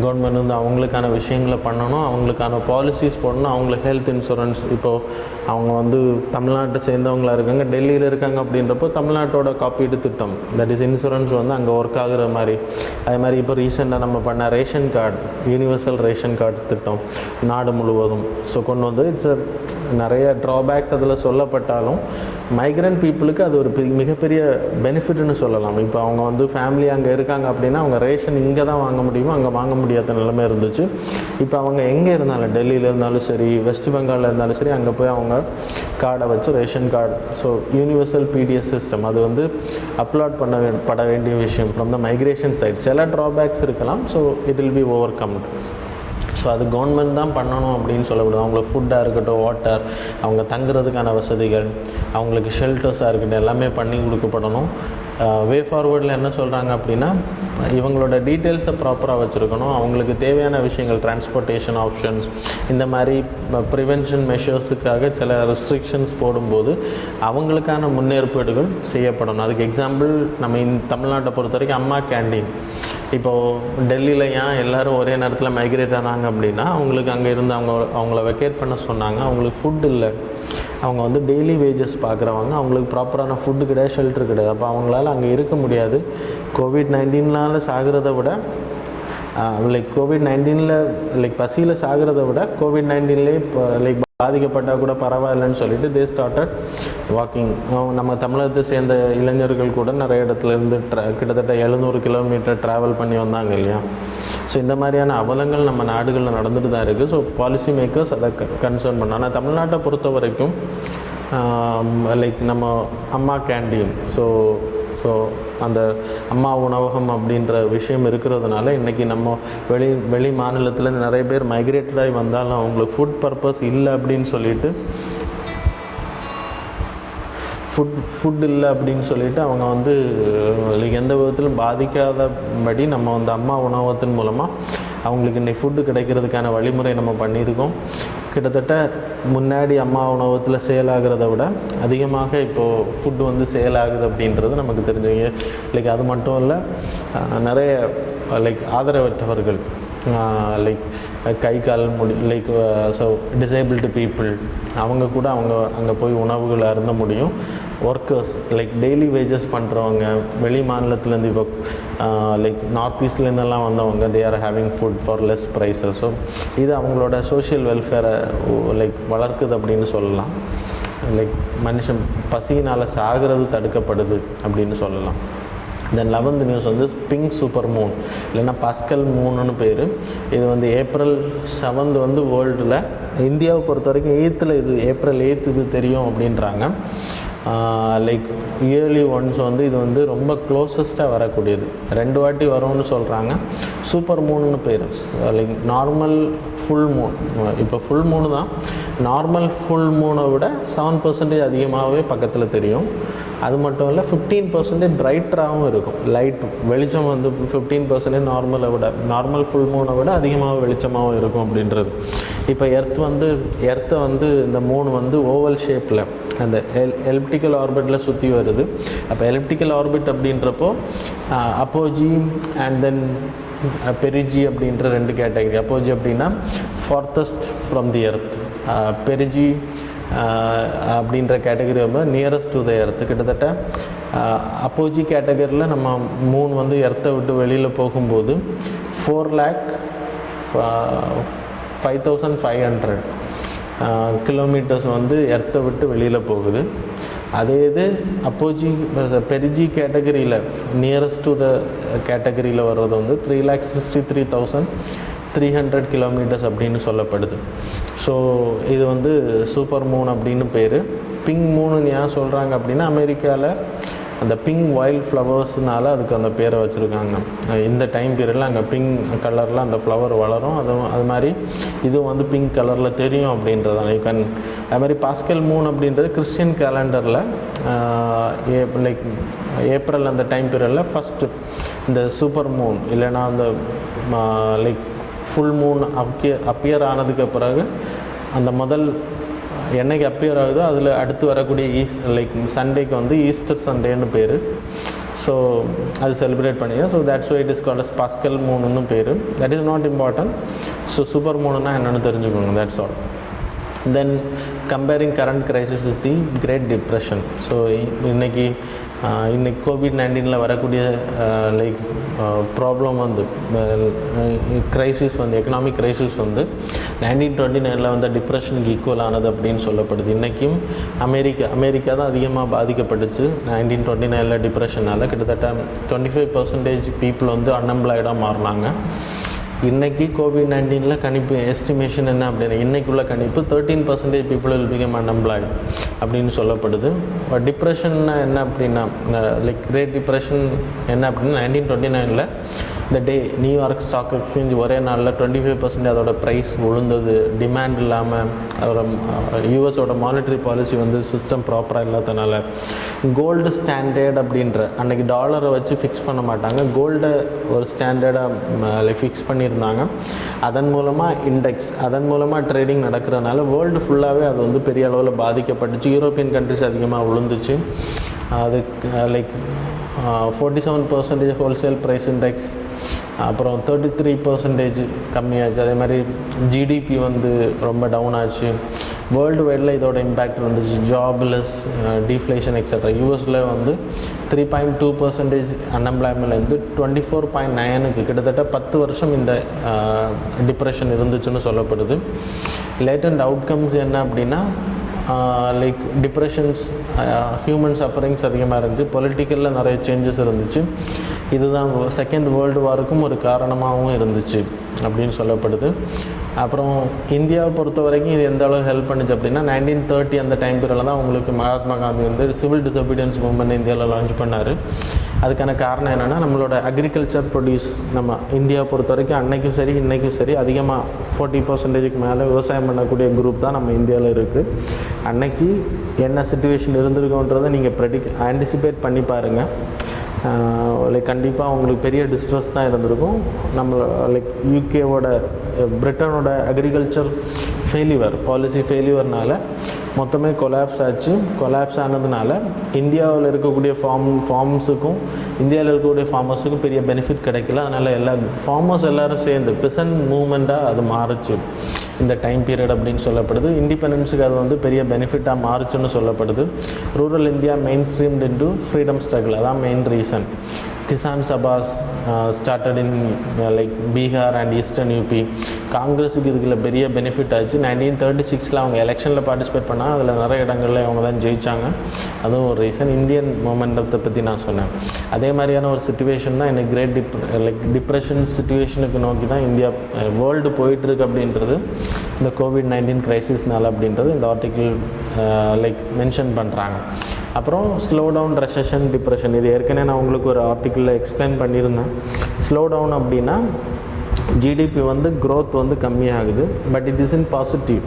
கவர்மெண்ட் வந்து அவங்களுக்கான விஷயங்களை பண்ணணும், அவங்களுக்கான பாலிசிஸ் போடணும். அவங்களுக்கு ஹெல்த் இன்சூரன்ஸ், இப்போது அவங்க வந்து தமிழ்நாட்டை சேர்ந்தவங்களாக இருக்காங்க, டெல்லியில் இருக்காங்க அப்படின்றப்போ தமிழ்நாட்டோட காப்பீடு திட்டம், தட் இஸ் இன்சூரன்ஸ் வந்து அங்கே ஒர்க் ஆகுற மாதிரி. அதே மாதிரி இப்போ ரீசெண்டாக நம்ம பண்ண ration card, universal ration card திட்டம் நாடு முழுவதும் ஸோ கொண்டு வந்து இட்ஸ் நிறைய ட்ராபேக்ஸ் அதில் சொல்லப்பட்டாலும் மைக்ரண்ட் பீப்புளுக்கு அது ஒரு மிகப்பெரிய பெனிஃபிட்னு சொல்லலாம். இப்போ அவங்க வந்து ஃபேமிலி அங்கே இருக்காங்க அப்படின்னா அவங்க ரேஷன் இங்கே தான் வாங்க முடியுமோ, அங்கே வாங்க முடியாத நிலைமை இருந்துச்சு. இப்போ அவங்க எங்கே இருந்தாலும், டெல்லியில் இருந்தாலும் சரி, வெஸ்ட் பெங்காலில் இருந்தாலும் சரி, அங்கே போய் அவங்க கார்டை வச்சு ration card, so universal PDS system அது வந்து அப்லோட் பட வேண்டிய விஷயம் ஃப்ரம் த மைக்ரேஷன் சைட். சில ட்ராபேக்ஸ் இருக்கலாம், so it will be overcomed. So அது கவர்மெண்ட் தான் பண்ணணும் அப்படின்னு சொல்லக்கூடாது. அவங்களுக்கு ஃபுட்டாக இருக்கட்டும், வாட்டர், அவங்க தங்குறதுக்கான வசதிகள், அவங்களுக்கு ஷெல்டர்ஸாக இருக்கட்டும், எல்லாமே பண்ணி கொடுக்கப்படணும். வே ஃபார்வர்டில் என்ன சொல்கிறாங்க அப்படின்னா, இவங்களோட டீட்டெயில்ஸை ப்ராப்பராக வச்சுருக்கணும். அவங்களுக்கு தேவையான விஷயங்கள், டிரான்ஸ்போர்ட்டேஷன் ஆப்ஷன்ஸ், இந்த மாதிரி ப்ரிவென்ஷன் மெஷர்ஸுக்காக சில ரெஸ்ட்ரிக்ஷன்ஸ் போடும்போது அவங்களுக்கான முன்னேற்பாடுகள் செய்யப்படணும். அதுக்கு எக்ஸாம்பிள் நம்ம தமிழ்நாட்டை பொறுத்த வரைக்கும் அம்மா கேண்டீன். இப்போது டெல்லியில் ஏன் எல்லோரும் ஒரே நேரத்தில் மைக்ரேட் ஆனாங்க அப்படின்னா, அவங்களுக்கு அங்கே இருந்து அவங்கள வெக்கேட் பண்ண சொன்னாங்க. அவங்களுக்கு ஃபுட் இல்லை, அவங்க வந்து டெய்லி வேஜஸ் பார்க்குறவங்க, அவங்களுக்கு ப்ராப்பரான ஃபுட்டு கிடையாது, ஷெல்டர் கிடையாது. அப்போ அவங்களால அங்கே இருக்க முடியாது. கோவிட்-19 சாகிறத விட லைக் கோவிட்-19 லைக் பசியில் சாகிறத விட கோவிட்-19 இப்போ லைக் பாதிக்கப்பட்டால் கூட பரவாயில்லைன்னு சொல்லிட்டு தே ஸ்டார்டட் வாக்கிங். நம்ம தமிழகத்தை சேர்ந்த இளைஞர்கள் கூட நிறைய இடத்துலேருந்து கிட்டத்தட்ட 700 கிலோமீட்டர் ட்ராவல் பண்ணி வந்தாங்க இல்லையா. ஸோ இந்த மாதிரியான அவலங்கள் நம்ம நாடுகளில் நடந்துட்டு தான் இருக்குது. ஸோ பாலிசி மேக்கர்ஸ் அதை கன்சர்ன் பண்ண. ஆனால் தமிழ்நாட்டை பொறுத்த வரைக்கும் லைக் நம்ம அம்மா கேண்டீன், ஸோ அந்த அம்மா உணவகம் அப்படின்ற விஷயம் இருக்கிறதுனால இன்றைக்கி நம்ம வெளி மாநிலத்துலேருந்து நிறைய பேர் மைக்ரேட்டட் ஆகி வந்தாலும் அவங்களுக்கு ஃபுட் பர்பஸ் இல்லை அப்படின்னு சொல்லிட்டு ஃபுட் இல்லை அப்படின்னு சொல்லிட்டு அவங்க வந்து எந்த விதத்திலும் பாதிக்காதபடி நம்ம வந்து அம்மா உணவகத்தின் மூலமாக அவங்களுக்கு இன்றைக்கி ஃபுட்டு கிடைக்கிறதுக்கான வழிமுறை நம்ம பண்ணியிருக்கோம். கிட்டத்தட்ட முன்னாடி அம்மா உணவகத்தில் சேல் ஆகிறத விட அதிகமாக இப்போது ஃபுட்டு வந்து சேல் ஆகுது அப்படின்றது நமக்கு தெரிஞ்சவங்க. லைக் அது மட்டும் இல்லை, நிறைய லைக் ஆதரவற்றவர்கள், லைக் கை கால் லைக் ஸோ டிசேபிள்டு பீப்புள், அவங்க கூட அங்கே போய் உணவுகள் அருந்த முடியும். ஒர்க்கர்ஸ் லைக் டெய்லி வேஜஸ் பண்ணுறவங்க, வெளி மாநிலத்துலேருந்து இப்போ லைக் நார்த் ஈஸ்ட்லேருந்தெல்லாம் வந்தவங்க, they are having food for less prices. So இது அவங்களோட சோஷியல் வெல்ஃபேரை லைக் வளர்க்குது அப்படின்னு சொல்லலாம். லைக் மனுஷன் பசியினால் சாகிறது தடுக்கப்படுது அப்படின்னு சொல்லலாம். தென் 11th நியூஸ் வந்து பிங்க் சூப்பர் மூன், இல்லைன்னா பாஸ்கல் மூணுன்னு பேர். இது வந்து April 7 வந்து வேர்ல்டில், இந்தியாவை பொறுத்த வரைக்கும் 8th இது April 8 இது தெரியும் அப்படின்றாங்க. லைக் இயர்லி ஒன்ஸ் வந்து இது வந்து ரொம்ப க்ளோசஸ்ட்டாக வரக்கூடியது, 2 வாட்டி வரும்னு சொல்கிறாங்க. சூப்பர் மூணுன்னு பேர். லைக் நார்மல் ஃபுல் மூன், இப்போ ஃபுல் மூணு தான், நார்மல் ஃபுல் மூனை விட 7% அதிகமாகவே பக்கத்தில் தெரியும். அது மட்டும் இல்லை, 15% பிரைட்டராகவும் இருக்கும். லைட் வெளிச்சம் வந்து 15% நார்மல் ஃபுல் மூனை விட அதிகமாக வெளிச்சமாகவும் இருக்கும் அப்படின்றது. இப்போ எர்த்தை வந்து இந்த மூணு வந்து ஓவல் ஷேப்பில் அந்த எலிப்டிக்கல் ஆர்பிட்டில் சுற்றி வருது. அப்போ எலிப்டிக்கல் ஆர்பிட் அப்படின்றப்போ அப்போஜி அண்ட் தென் பெரிஜி அப்படின்ற 2 கேட்டகரி. அப்போஜி அப்படின்னா ஃபார்த்தஸ்ட் ஃப்ரம் தி எர்த், பெரிஜி அப்படின்ற கேட்டகரி ரொம்ப நியரஸ்ட் டு த எர்த்து. கிட்டத்தட்ட அப்போஜி கேட்டகரியில் நம்ம மூணு வந்து எர்த்தை விட்டு வெளியில் போகும்போது 4,05,500 கிலோமீட்டர்ஸ் வந்து எர்த்தை விட்டு வெளியில் போகுது. அதே இது அப்போஜி பெரிஜி கேட்டகரியில் நியரஸ்ட் டு த கேட்டகரியில் வர்றது வந்து 3,63,300 கிலோமீட்டர்ஸ் அப்படின்னு சொல்லப்படுது. ஸோ இது வந்து சூப்பர் மூன் அப்படின்னு பேர். பிங்க் மூணுன்னு ஏன் சொல்கிறாங்க அப்படின்னா, அமெரிக்காவில் அந்த பிங்க் வைல்ட் ஃப்ளவர்ஸ்னால அதுக்கு அந்த பேரை வச்சுருக்காங்க. இந்த டைம் பீரியடில் அங்கே பிங்க் கலரில் அந்த ஃப்ளவர் வளரும். அது மாதிரி இதுவும் வந்து பிங்க் கலரில் தெரியும் அப்படின்றதால அது மாதிரி பாஸ்கல் மூன் அப்படின்றது கிறிஸ்டியன் கேலண்டரில் லைக் ஏப்ரல் அந்த டைம் பீரியடில் ஃபஸ்ட்டு இந்த சூப்பர் மூன் இல்லைன்னா அந்த லைக் ஃபுல் மூன் அப்பியர் ஆனதுக்கு பிறகு அந்த முதல் என்னைக்கு அப்பியர் ஆகுதோ அதில் அடுத்து வரக்கூடிய லைக் சண்டேக்கு வந்து ஈஸ்டர் சண்டேன்னு பேர். ஸோ அது செலிப்ரேட் பண்ணிக்கிறேன். So that's why it is called as Pascal மூணுன்னு பேர். That is not important. So super மூணுன்னா என்னென்னு தெரிஞ்சுக்கோங்க, that's all. Then comparing current crisis with the great depression. So இன்றைக்கி COVID-19 வரக்கூடிய லைக் ப்ராப்ளம் வந்து க்ரைசிஸ் வந்து எக்கனாமிக் க்ரைசிஸ் வந்து 1929 வந்த டிப்ரெஷனுக்கு ஈக்குவல் ஆனது அப்படின்னு சொல்லப்படுது. இன்றைக்கும் அமெரிக்கா தான் அதிகமாக பாதிக்கப்பட்டுச்சு 1929 டிப்ரெஷனால். கிட்டத்தட்ட 25% பீப்புள் வந்து அன்எம்ப்ளாய்டாக மாறினாங்க. இன்றைக்கி COVID-19 கணிப்பு எஸ்டிமேஷன் என்ன அப்படின்னா, இன்றைக்குள்ள கணிப்பு 13% பீப்புள் வில் பிகம் அன்எம்ப்ளாய்டு அப்படின்னு சொல்லப்படுது. டிப்ரெஷன்னா என்ன அப்படின்னா, லைக் கிரேட் டிப்ரெஷன் என்ன அப்படின்னா 1929 இந்த டே நியூயார்க் ஸ்டாக் எக்ஸ்சேஞ்ச் ஒரே நாளில் 25% அதோட ப்ரைஸ் விழுந்தது. டிமாண்ட் இல்லாமல் அதோட யூஎஸோட மானிட்டரி பாலிசி வந்து சிஸ்டம் ப்ராப்பராக இல்லாதனால கோல்டு ஸ்டாண்டர்ட் அப்படின்ற அன்றைக்கி டாலரை வச்சு ஃபிக்ஸ் பண்ண மாட்டாங்க, கோல்டை ஒரு ஸ்டாண்டர்டாக ஃபிக்ஸ் பண்ணியிருந்தாங்க. அதன் மூலமாக இண்டெக்ஸ், அதன் மூலமாக ட்ரேடிங் நடக்கிறதுனால வேர்ல்டு ஃபுல்லாகவே அது வந்து பெரிய அளவில் பாதிக்கப்பட்டுச்சு. யூரோப்பியன் கண்ட்ரிஸ் அதிகமாக விழுந்துச்சு. அது லைக் 47% ஹோல்சேல் ப்ரைஸ் இண்டெக்ஸ், அப்புறம் 33% கம்மியாச்சு. அதே மாதிரி ஜிடிபி வந்து ரொம்ப டவுன் ஆச்சு. வேர்ல்டு வைடில் இதோட இம்பேக்ட் வந்துச்சு. Jobless, deflation extra. யூஎஸில் வந்து 3.2% அன்எம்ப்ளாய்மெண்ட்லேருந்து 24.9க்கு கிட்டத்தட்ட 10 வருஷம் இந்த டிப்ரெஷன் இருந்துச்சுன்னு சொல்லப்படுது. லேட்டன்ட் அவுட்கம்ஸ் என்ன அப்படின்னா, லைக் டிப்ரெஷன்ஸ், ஹியூமன் சஃபரிங்ஸ் அதிகமாக இருந்துச்சு. பொலிட்டிக்கலில் நிறைய சேஞ்சஸ் இருந்துச்சு. இதுதான் செகண்ட் வேர்ல்டு வாருக்கும் ஒரு காரணமாகவும் இருந்துச்சு அப்படின்னு சொல்லப்படுது. அப்புறம் இந்தியாவை பொறுத்த வரைக்கும் இது எந்த அளவுக்கு ஹெல்ப் பண்ணுச்சு அப்படின்னா, 1930 அந்த டைம் பீரியடில் தான் உங்களுக்கு மகாத்மா காந்தி வந்து சிவில் டிசொபீடியன்ஸ் மூவ்மெண்ட் இந்தியாவில் லான்ச் பண்ணார். அதுக்கான காரணம் என்னென்னா நம்மளோட அக்ரிகல்ச்சர் ப்ரொடியூஸ் நம்ம இந்தியா பொறுத்த வரைக்கும் அன்னைக்கும் சரி இன்றைக்கும் சரி அதிகமாக 40% மேலே விவசாயம் பண்ணக்கூடிய குரூப் தான் நம்ம இந்தியாவில் இருக்குது. அன்னைக்கு என்ன சிச்சுவேஷன் இருந்திருக்கோன்றதை நீங்கள் ஆன்டிசிபேட் பண்ணி பாருங்கள். லைக் கண்டிப்பாக அவங்களுக்கு பெரிய டிஸ்ட்ரெஸ் தான் இருந்திருக்கும். நம்ம லைக் பிரிட்டனோட அக்ரிகல்ச்சர் பாலிசி ஃபெயிலியூர்னால மொத்தமே கொலாப்ஸ் ஆச்சு. கொலாப்ஸ் ஆனதுனால இந்தியாவில் இருக்கக்கூடிய ஃபார்ம்ஸுக்கும் இந்தியாவில் இருக்கக்கூடிய ஃபார்மர்ஸுக்கும் பெரிய பெனிஃபிட் கிடைக்கல. அதனால் எல்லா ஃபார்மர்ஸ் எல்லோரும் சேர்ந்து பெசன்ட் மூவ்மெண்ட்டாக அது மாறுச்சு இந்த டைம் பீரியட் அப்படின்னு சொல்லப்படுது. இண்டிபெண்டன்ஸுக்கு அது வந்து பெரிய பெனிஃபிட்டாக மாறுச்சுன்னு சொல்லப்படுது. Rural India mainstreamed into freedom struggle, அதான் மெயின் ரீசன். கிசான் சபாஸ் started in like Bihar and eastern UP. காங்கிரஸுக்கு இதுக்குள்ள பெரிய பெனிஃபிட் ஆச்சு. 1936 அவங்க எலெக்ஷனில் பார்ட்டிசிபேட் பண்ணால் அதில் நிறைய இடங்களில் அவங்க தான் ஜெயித்தாங்க. அதுவும் ஒரு ரீசன். இந்தியன் மூமெண்டத்தை பற்றி நான் சொன்னேன். அதே மாதிரியான ஒரு சுச்சுவேஷன் தான் எனக்கு டிப்ரெஷன் சுச்சுவேஷனுக்கு நோக்கி தான் இந்தியா வேர்ல்டு போயிட்டுருக்கு அப்படின்றது இந்த COVID-19 கிரைசிஸ்னால அப்படின்றது இந்த ஆர்டிக்கிள் மென்ஷன் பண்ணுறாங்க. அப்புறம் ஸ்லோ டவுன், ரெசஷன், டிப்ரெஷன், இது ஏற்கனவே நான் உங்களுக்கு ஒரு ஆர்டிக்கிளில் எக்ஸ்பிளைன் பண்ணியிருந்தேன். ஸ்லோ டவுன் அப்படின்னா ஜிடிபி வந்து க்ரோத் வந்து கம்மியாகுது, but it is in positive,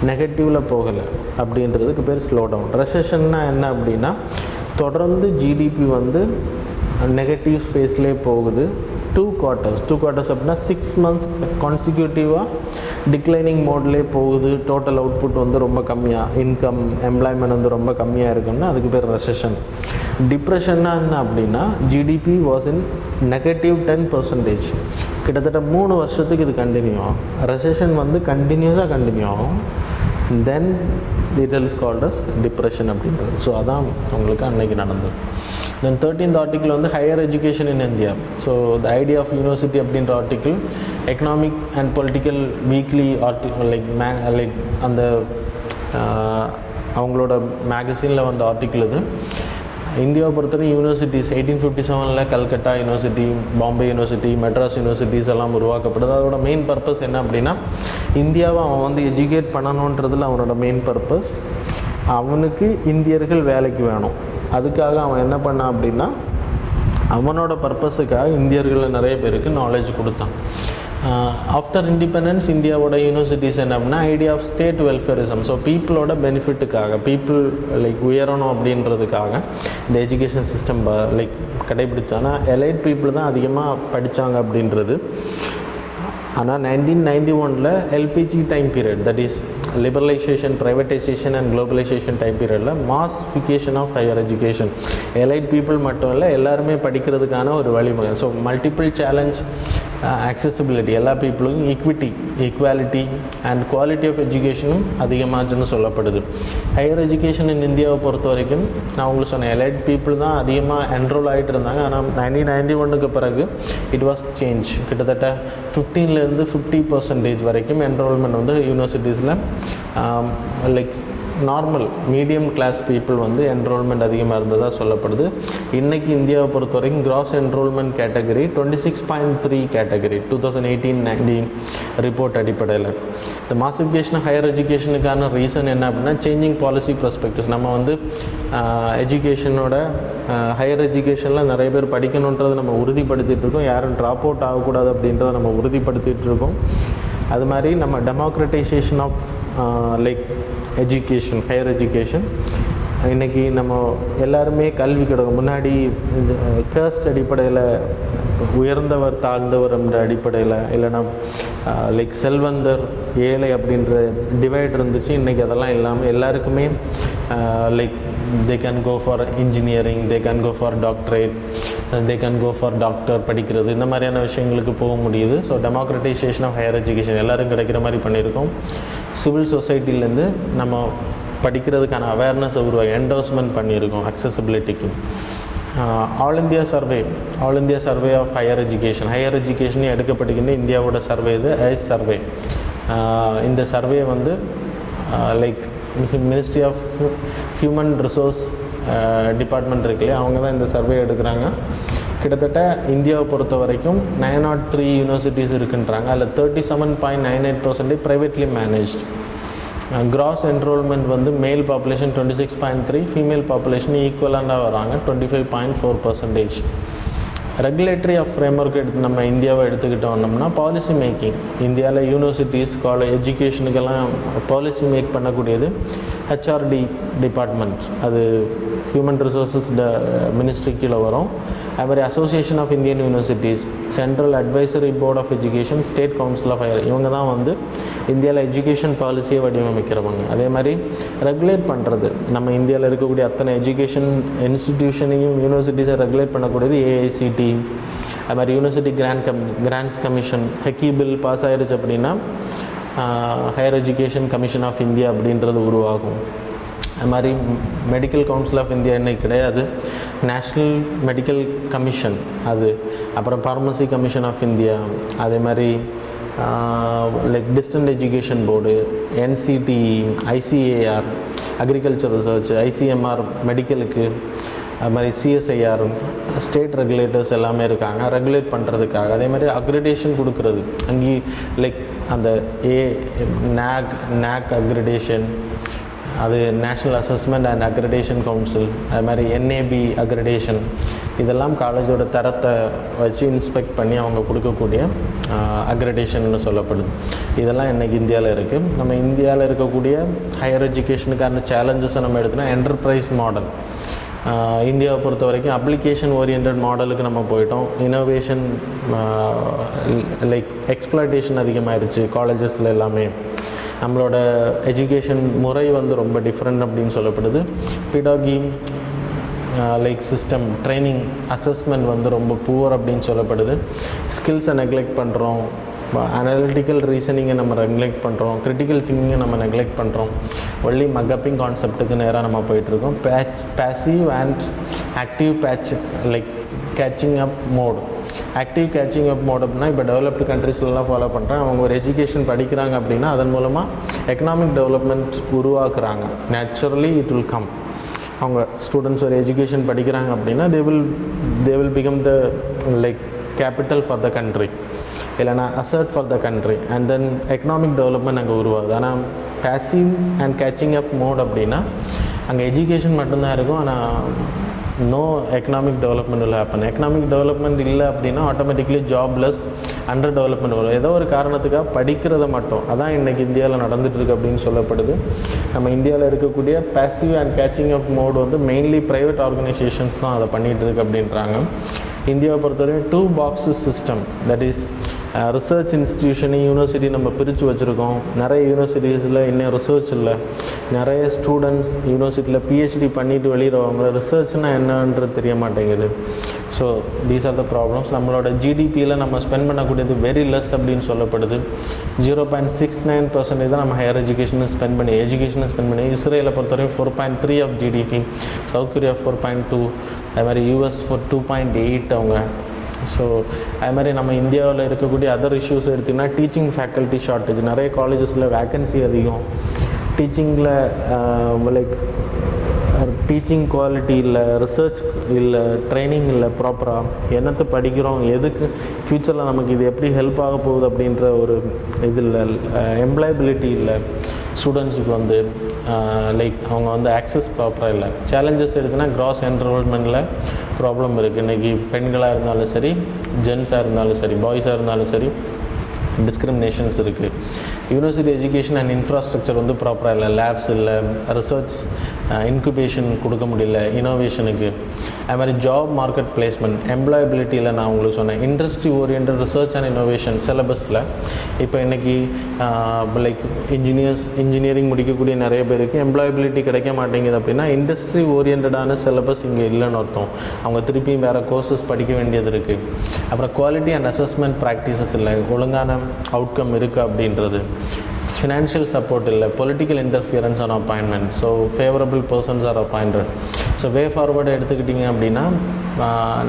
நெகட்டிவில் போகலை அப்படின்றதுக்கு பேர் ஸ்லோ டவுன். ரெசஷன்னா என்ன அப்படின்னா தொடர்ந்து ஜிடிபி வந்து நெகட்டிவ் ஃபேஸ்லேயே போகுது. 2 quarters அப்படின்னா 6 months கான்சிக்யூட்டிவாக டிக்ளைனிங் மோட்லேயே போகுது. டோட்டல் அவுட்புட் வந்து ரொம்ப கம்மியாக, இன்கம், எம்ப்ளாய்மெண்ட் வந்து ரொம்ப கம்மியாக இருக்குன்னா அதுக்கு பேர் ரெசஷன். டிப்ரெஷன்னா என்ன அப்படின்னா ஜிடிபி வாஸ் இன் -10%. கிட்டத்தட்ட 3 வருஷத்துக்கு இது கண்டினியூ ஆகும். ரெசஷன் வந்து கண்டினியூஸாக கண்டினியூ ஆகும். Then it is called as depression அப்படின்றது. ஸோ அதான் உங்களுக்கு அன்னைக்கு நடந்தது. தென் 13th ஆர்டிக்கிள் வந்து higher education in India. So the idea of university அப்படின்ற article Economic and Political Weekly like அந்த அவங்களோட மேகசினில் வந்த ஆர்டிக்கிள் இது. இந்தியாவை பொறுத்தவரை universities 1857 Calcutta university, Bombay university, Madras universities எல்லாம் உருவாக்கப்படுது. அதோட மெயின் பர்பஸ் என்ன அப்படின்னா இந்தியாவை அவன் வந்து எஜுகேட் பண்ணணுன்றதில் அவனோட மெயின் பர்பஸ். அவனுக்கு இந்தியர்கள் வேலைக்கு வேணும். அதுக்காக அவன் என்ன பண்ணான் அப்படின்னா அவனோட பர்பஸுக்காக இந்தியர்களில் நிறைய பேருக்கு நாலேஜ் கொடுத்தான். ஆஃப்டர் இண்டிபெண்டன்ஸ் இந்தியாவோட யூனிவர்சிட்டிஸ் என்ன அப்படின்னா idea of state welfarism. So பீப்புளோட பெனிஃபிட்டுக்காக, பீப்புள் உயரணும் அப்படின்றதுக்காக இந்த எஜுகேஷன் சிஸ்டம் கடைபிடிச்சானா எலைட் பீப்புள் தான் அதிகமாக படித்தாங்க அப்படின்றது. ஆனால் 1991 LPG time period, that is liberalisation, privatisation and globalisation time பீரியடில் massification of higher education, elite people மட்டும் இல்லை எல்லாருமே படிக்கிறதுக்கான ஒரு வழிமுறை. ஸோ மல்டிபிள் சேலஞ்ச், accessibility, எல்லா பீப்புளுக்கும் ஈக்குவாலிட்டி அண்ட் குவாலிட்டி ஆஃப் எஜுகேஷனும் அதிகமாச்சுன்னு சொல்லப்படுது. ஹையர் எஜுகேஷன் இன் இந்தியாவை பொறுத்த வரைக்கும் நான் உங்களுக்கு சொன்னேன் எலைட் பீப்புள் தான் அதிகமாக என்ரோல் ஆகிட்டு இருந்தாங்க. ஆனால் 1991 பிறகு இட் வாஸ் சேஞ்ச். கிட்டத்தட்ட 15% வரைக்கும் என்ரோல்மெண்ட் வந்து யூனிவர்சிட்டிஸில் நார்மல் மீடியம் கிளாஸ் பீப்புள் வந்து என்ரோல்மெண்ட் அதிகமாக இருந்ததாக சொல்லப்படுது. இன்றைக்கி இந்தியாவை பொறுத்த வரைக்கும் cross enrolment category 26.3 category 2018-19 report அடிப்படையில். இந்த மாசிஃபிகேஷன் ஹையர் எஜுகேஷனுக்கான ரீசன் என்ன அப்படின்னா சேஞ்சிங் பாலிசி ப்ரஸ்பெக்டிவ்ஸ். நம்ம வந்து எஜுகேஷனோட ஹையர் எஜுகேஷனில் நிறைய பேர் படிக்கணுன்றதை நம்ம உறுதிப்படுத்திகிட்டு இருக்கோம். யாரும் ட்ராப் அவுட் ஆகக்கூடாது அப்படின்றத நம்ம உறுதிப்படுத்திகிட்டு இருக்கோம். அது மாதிரி நம்ம democratisation of education, higher education, இன்றைக்கி நம்ம எல்லாருமே கல்வி கிடைக்கும். முன்னாடி கேஸ்ட் அடிப்படையில் உயர்ந்தவர் தாழ்ந்தவர் என்ற அடிப்படையில் இல்லைனா செல்வந்தர் ஏழை அப்படின்ற டிவைட் இருந்துச்சு. இன்றைக்கி அதெல்லாம் இல்லாமல் எல்லாருக்குமே they can go for engineering, they can go for doctorate, they can go for doctor படிக்கிறது, இந்த மாதிரியான விஷயங்களுக்கு போக முடியுது. So democratisation of higher education எல்லோரும் கிடைக்கிற மாதிரி பண்ணியிருக்கோம். சிவில் சொசைட்டிலேருந்து நம்ம படிக்கிறதுக்கான அவேர்னஸ் என்டோர்ஸ்மெண்ட் பண்ணியிருக்கோம் அக்சசிபிலிட்டிக்கு. All India survey of higher education எடுக்கப்பட்டிருக்கின்ற இந்தியாவோட சர்வே இது ஐஸ் சர்வே. இந்த சர்வே வந்து ministry of human resource department இருக்குல்லையே, அவங்க தான் இந்த சர்வே எடுக்கிறாங்க. கிட்டத்தட்ட இந்தியாவை பொறுத்த வரைக்கும் 903 யூனிவர்சிட்டிஸ் இருக்குன்றாங்க. அதில் 37.98% ப்ரைவேட்லி மேனேஜ்ட். கிராஸ் என்ரோல்மெண்ட் வந்து மேல் பாப்புலேஷன் 26.3, ஃபீமேல் பாப்புலேஷன் ஈக்குவலாக வராங்க 25.4%. ரெகுலேட்டரி ஆஃப் ஃப்ரேம்ஒர்க் நம்ம இந்தியாவை எடுத்துக்கிட்டோம்னா பாலிசி மேக்கிங். இந்தியாவில் யூனிவர்சிட்டிஸ், காலேஜ், எஜுகேஷனுக்கெல்லாம் பாலிசி மேக் பண்ணக்கூடியது ஹெச்ஆர்டி டிபார்ட்மெண்ட், அது ஹியூமன் ரிசோர்ஸஸ் மினிஸ்ட்ரி கீழே வரும். அது மாதிரி association of Indian universities, central advisory board of education, state council of higher, இவங்க தான் வந்து இந்தியாவில் எஜுகேஷன் பாலிசியை வடிவமைக்கிறவங்க. அதே மாதிரி ரெகுலேட் பண்ணுறது நம்ம இந்தியாவில் இருக்கக்கூடிய அத்தனை எஜுகேஷன் இன்ஸ்டிடியூஷனையும் யூனிவர்சிட்டிஸை ரெகுலேட் பண்ணக்கூடியது ஏஐசிடி. அது மாதிரி university grants commission, HECI bill pass ஆகிருச்சு அப்படின்னா higher education commission of India அப்படின்றது உருவாகும். அது மாதிரி மெடிக்கல் கவுன்சில் ஆஃப் இந்தியா இன்னைக்கு கிடையாது, நேஷ்னல் மெடிக்கல் கமிஷன் அது. அப்புறம் ஃபார்மசி கமிஷன் ஆஃப் இந்தியா, அதே மாதிரி like distance education board, NCTE, ICAR agriculture research, ICMR மெடிக்கலுக்கு, அது மாதிரி சிஎஸ்ஐஆர் ஸ்டேட் ரெகுலேட்டர்ஸ் எல்லாமே இருக்காங்க ரெகுலேட் பண்ணுறதுக்காக. அதே மாதிரி அக்ரிடேஷன் கொடுக்குறது, அங்கே லைக் அந்த NAAC அக்ரிடேஷன், அது national assessment and accreditation council, அது மாதிரி NAB அக்ரிடேஷன், இதெல்லாம் காலேஜோட தரத்தை வச்சு இன்ஸ்பெக்ட் பண்ணி அவங்க கொடுக்கக்கூடிய அக்ரிடேஷன்னு சொல்லப்படுது. இதெல்லாம் இன்றைக்கி இந்தியாவில் இருக்குது. நம்ம இந்தியாவில் இருக்கக்கூடிய ஹையர் எஜுகேஷனுக்கான சேலஞ்சஸை நம்ம எடுத்தோன்னா என்டர்பிரைஸ் மாடல். இந்தியாவை பொறுத்த வரைக்கும் அப்ளிகேஷன் ஓரியன்ட் மாடலுக்கு நம்ம போயிட்டோம். இனோவேஷன் லைக் எக்ஸ்ப்ளாய்டேஷன் அதிகமாகிடுச்சு காலேஜஸில் எல்லாமே. நம்மளோட எஜுகேஷன் முறை வந்து ரொம்ப டிஃப்ரெண்ட் அப்படின்னு சொல்லப்படுது. பிடாகி லைக் சிஸ்டம், ட்ரைனிங், அசஸ்மெண்ட் வந்து ரொம்ப புவர் அப்படின்னு சொல்லப்படுது. ஸ்கில்ஸை நெக்லெக்ட் பண்ணுறோம், அனலிட்டிக்கல் ரீசனிங்கை நம்ம நெக்லெக்ட் பண்ணுறோம், கிரிட்டிக்கல் திங்கிங்கை நம்ம நெக்லெக்ட் பண்ணுறோம். ஒன்லி மக்கப்பிங் கான்செப்ட்டுக்கு நேராக நம்ம போயிட்டுருக்கோம். Passive and active like catching up mode. Active catching up mode அப்படின்னா இப்போ டெவலப்டு கண்ட்ரீஸ்லாம் ஃபாலோ பண்ணுறாங்க. அவங்க ஒரு எஜுகேஷன் படிக்கிறாங்க அப்படின்னா அதன் மூலமாக எக்கனாமிக் டெவலப்மெண்ட் உருவாக்குறாங்க. Naturally it will come. அவங்க ஸ்டூடெண்ட்ஸ் ஒரு எஜுகேஷன் படிக்கிறாங்க அப்படின்னா they will become the like capital for the country, இல்லைனா asset for the country, and then economic development அங்கே உருவாகுது. ஆனால் passive and catching up mode அப்படின்னா அங்கே எஜுகேஷன் மட்டும்தான் இருக்கும், ஆனால் no economic development will happen. Economic development இல்லை அப்படின்னா ஆட்டோமேட்டிக்லி ஜாப்லெஸ், அண்டர் டெவலப்மெண்ட் வரும். ஏதோ ஒரு காரணத்துக்காக படிக்கிறத மட்டும், அதான் இன்றைக்கி இந்தியாவில் நடந்துகிட்ருக்கு அப்படின்னு சொல்லப்படுது. நம்ம இந்தியாவில் இருக்கக்கூடிய passive and catching up mode வந்து மெயின்லி ப்ரைவேட் ஆர்கனைசேஷன்ஸ் தான் அதை பண்ணிகிட்டு இருக்கு அப்படின்றாங்க. இந்தியாவை பொறுத்தவரைக்கும் 2 boxes system, that is research institution, university நம்ம பிரித்து வச்சுருக்கோம். நிறைய யூனிவர்சிட்டிஸில் இன்னும் ரிசர்ச் இல்லை. நிறைய ஸ்டூடெண்ட்ஸ் யூனிவர்சிட்டியில் PhD பண்ணிவிட்டு வெளியிடுவாங்க, ரிசர்ச்னால் என்னன்றது தெரிய மாட்டேங்குது. So these are the problems. நம்மளோட ஜிடிபியில் நம்ம ஸ்பெண்ட் பண்ணக்கூடியது வெரி லெஸ் அப்படின்னு சொல்லப்படுது. 0.69% தான் நம்ம ஹையர் எஜுகேஷனை ஸ்பெண்ட் பண்ணி இஸ்ரேலை பொறுத்தவரைக்கும் 4.3 ஆஃப் ஜிடிபி, சவுத் கொரியா 4.2, அது மாதிரி US 2.8 அவங்க. ஸோ அது மாதிரி நம்ம இந்தியாவில் இருக்கக்கூடிய அதர் இஷ்யூஸ் எடுத்திங்கன்னா டீச்சிங் ஃபேக்கல்ட்டி ஷார்ட்டேஜ். நிறைய காலேஜஸில் வேக்கன்சி அதிகம், டீச்சிங்கில் லைக் டீச்சிங் குவாலிட்டி இல்லை, ரிசர்ச் இல்லை, ட்ரைனிங் இல்லை ப்ராப்பராக. என்னத்தை படிக்கிறோம், எதுக்கு ஃப்யூச்சரில் நமக்கு இது எப்படி ஹெல்ப் ஆக போகுது அப்படின்ற ஒரு இது இல்லை. எம்ப்ளாயபிலிட்டி இல்லை ஸ்டூடெண்ட்ஸுக்கு வந்து லைக் அவங்க வந்து ஆக்சஸ் ப்ராப்பராக இல்லை. சேலஞ்சஸ் இருக்குன்னா கிராஸ் என்ரோல்மெண்ட்டில் ப்ராப்ளம் இருக்குது. இன்றைக்கி பெண்களாக இருந்தாலும் சரி, ஜென்ஸாக இருந்தாலும் சரி, பாய்ஸாக இருந்தாலும் சரி, டிஸ்கிரிமினேஷன்ஸ் இருக்குது. யூனிவர்சிட்டி எஜுகேஷன் அண்ட் இன்ஃப்ராஸ்ட்ரக்சர் வந்து ப்ராப்பராக இல்லை, லேப்ஸ் இல்லை, ரிசர்ச் இன்குபேஷன் கொடுக்க முடியல இனோவேஷனுக்கு. அது மாதிரி ஜாப் மார்க்கெட் பிளேஸ்மெண்ட், எம்ப்ளாயபிலிட்டியில் நான் உங்களுக்கு சொன்னேன். Industry orient research and innovation சிலபஸில் இப்போ இன்றைக்கி லைக் இன்ஜினியரிங் முடிக்கக்கூடிய நிறைய பேருக்கு எம்ப்ளாயபிலிட்டி கிடைக்க மாட்டேங்குது அப்படின்னா இண்டஸ்ட்ரி ஓரியன்டான சிலபஸ் இங்கே இல்லைன்னு அர்த்தம். அவங்க திருப்பி வேறு கோர்சஸ் படிக்க வேண்டியது இருக்குது. அப்புறம் குவாலிட்டி அண்ட் அசஸ்மெண்ட் ப்ராக்டிசஸ் இல்லை, ஒழுங்கான அவுட்கம் இருக்குது அப்படின்றது. ஃபினான்ஷியல் சப்போர்ட் இல்லை, political interference on appointment, so favourable persons are appointed. So way forward எடுத்துக்கிட்டிங்க அப்படின்னா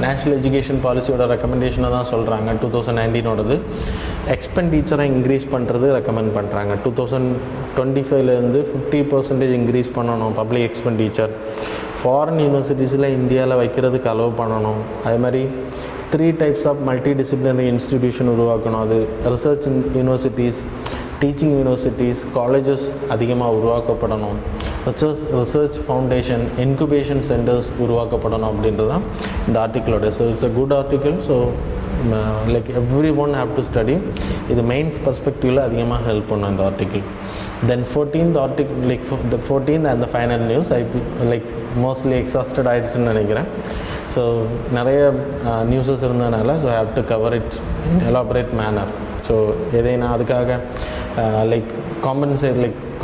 நேஷ்னல் எஜுகேஷன் பாலிசியோட ரெக்கமெண்டேஷனை தான் சொல்கிறாங்க. 2019 எக்ஸ்பெண்டிச்சரை இன்க்ரீஸ் பண்ணுறது ரெக்கமெண்ட் பண்ணுறாங்க. 2025 50% இன்க்ரீஸ் பண்ணணும் பப்ளிக் எக்ஸ்பெண்டிச்சர். ஃபாரின் யூனிவர்சிட்டிஸில் இந்தியாவில் வைக்கிறதுக்கு அலோவ் பண்ணணும். அதே மாதிரி 3 types of multidisciplinary institution உருவாக்கணும். அது research universities, teaching universities colleges அதிகமாக உருவாக்கப்படணும், ரிசர்ச் ஃபவுண்டேஷன் இன்குபேஷன் சென்டர்ஸ் உருவாக்கப்படணும் அப்படின்றது தான் இந்த ஆர்டிக்கிளோட. So it's a good article. So like every one have to study. இது மெயின்ஸ் பர்ஸ்பெக்டிவில் அதிகமாக ஹெல்ப் பண்ணும் இந்த article. Then 14th article, like the 14th and the final news, like mostly exhausted ஆகிடுச்சுன்னு நினைக்கிறேன். ஸோ நிறைய நியூஸஸ் இருந்ததுனால so have to cover it in elaborate manor. So எதை நான் அதுக்காக லைக்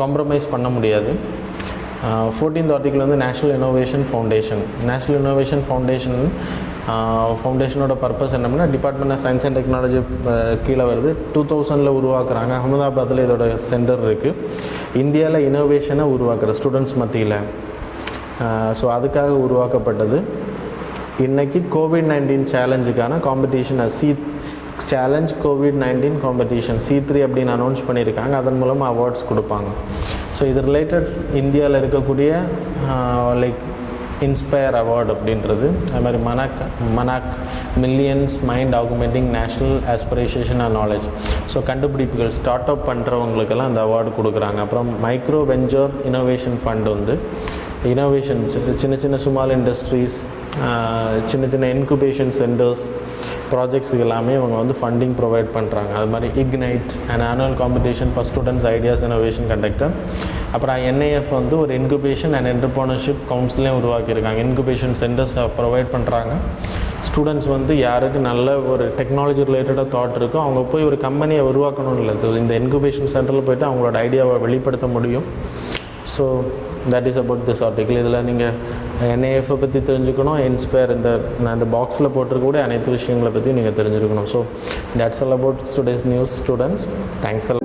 காம்ப்ரமைஸ் பண்ண முடியாது. 14th ஆர்டிக்கிள் வந்து national innovation foundation. National innovation ஃபவுண்டேஷனோட பர்பஸ் என்னன்னா, department of science and technology கீழே வருது. 2000 உருவாக்குறாங்க. அகமதாபாத்தில் இதோட சென்டர் இருக்குது. இந்தியாவில் இனோவேஷனை உருவாக்குற ஸ்டூடெண்ட்ஸ் மத்தியில். ஸோ அதுக்காக உருவாக்கப்பட்டது. இன்றைக்கி கோவிட்-19 சேலஞ்சுக்கான காம்படிஷன் சேலஞ்ச் கோவிட்-19 காம்படிஷன் C3 அப்படின்னு அனௌன்ஸ் பண்ணியிருக்காங்க. அதன் மூலமாக அவார்ட்ஸ் கொடுப்பாங்க. ஸோ இது ரிலேட்டட் இந்தியாவில் இருக்கக்கூடிய லைக் இன்ஸ்பயர் அவார்டு அப்படின்றது, அது மாதிரி MANAK millions mind augmenting national aspiration and knowledge. So கண்டுபிடிப்புகள் ஸ்டார்ட் அப் பண்ணுறவங்களுக்கெல்லாம் அந்த அவார்டு கொடுக்குறாங்க. அப்புறம் மைக்ரோ வெஞ்சர் இனோவேஷன் ஃபண்ட் வந்து இனோவேஷன் சின்ன ஸ்மால் இண்டஸ்ட்ரீஸ், சின்ன இன்குபேஷன் சென்டர்ஸ் ப்ராஜெக்ட்ஸுக்கு எல்லாமே இவங்க வந்து ஃபண்டிங் ப்ரொவைட் பண்ணுறாங்க. அது மாதிரி ignite and annual competition for students ideas innovation conductor. அப்புறம் NIF வந்து ஒரு இன்குபேஷன் அண்ட் என்டர்பிரனர்ஷிப் கவுன்சிலையும் உருவாக்கியிருக்காங்க. இன்குபேஷன் சென்டர்ஸ் ப்ரொவைட் பண்ணுறாங்க. ஸ்டூடெண்ட்ஸ் வந்து யாருக்கு நல்ல ஒரு டெக்னாலஜி ரிலேட்டடாக தாட் இருக்கோ அவங்க போய் ஒரு கம்பெனியை உருவாக்கணும்னு இல்லை, இந்த இன்குபேஷன் சென்டரில் போய்ட்டு அவங்களோட ஐடியாவை வெளிப்படுத்த முடியும். So that is about this article. இதில் நீங்கள் NIF பற்றி தெரிஞ்சுக்கணும், இன்ஸ்பயர் நான் இந்த பாக்ஸில் போட்டிருக்கக்கூடிய அனைத்து விஷயங்களை பற்றி நீங்கள் தெரிஞ்சுக்கணும். So that's all about today's news students. Thanks.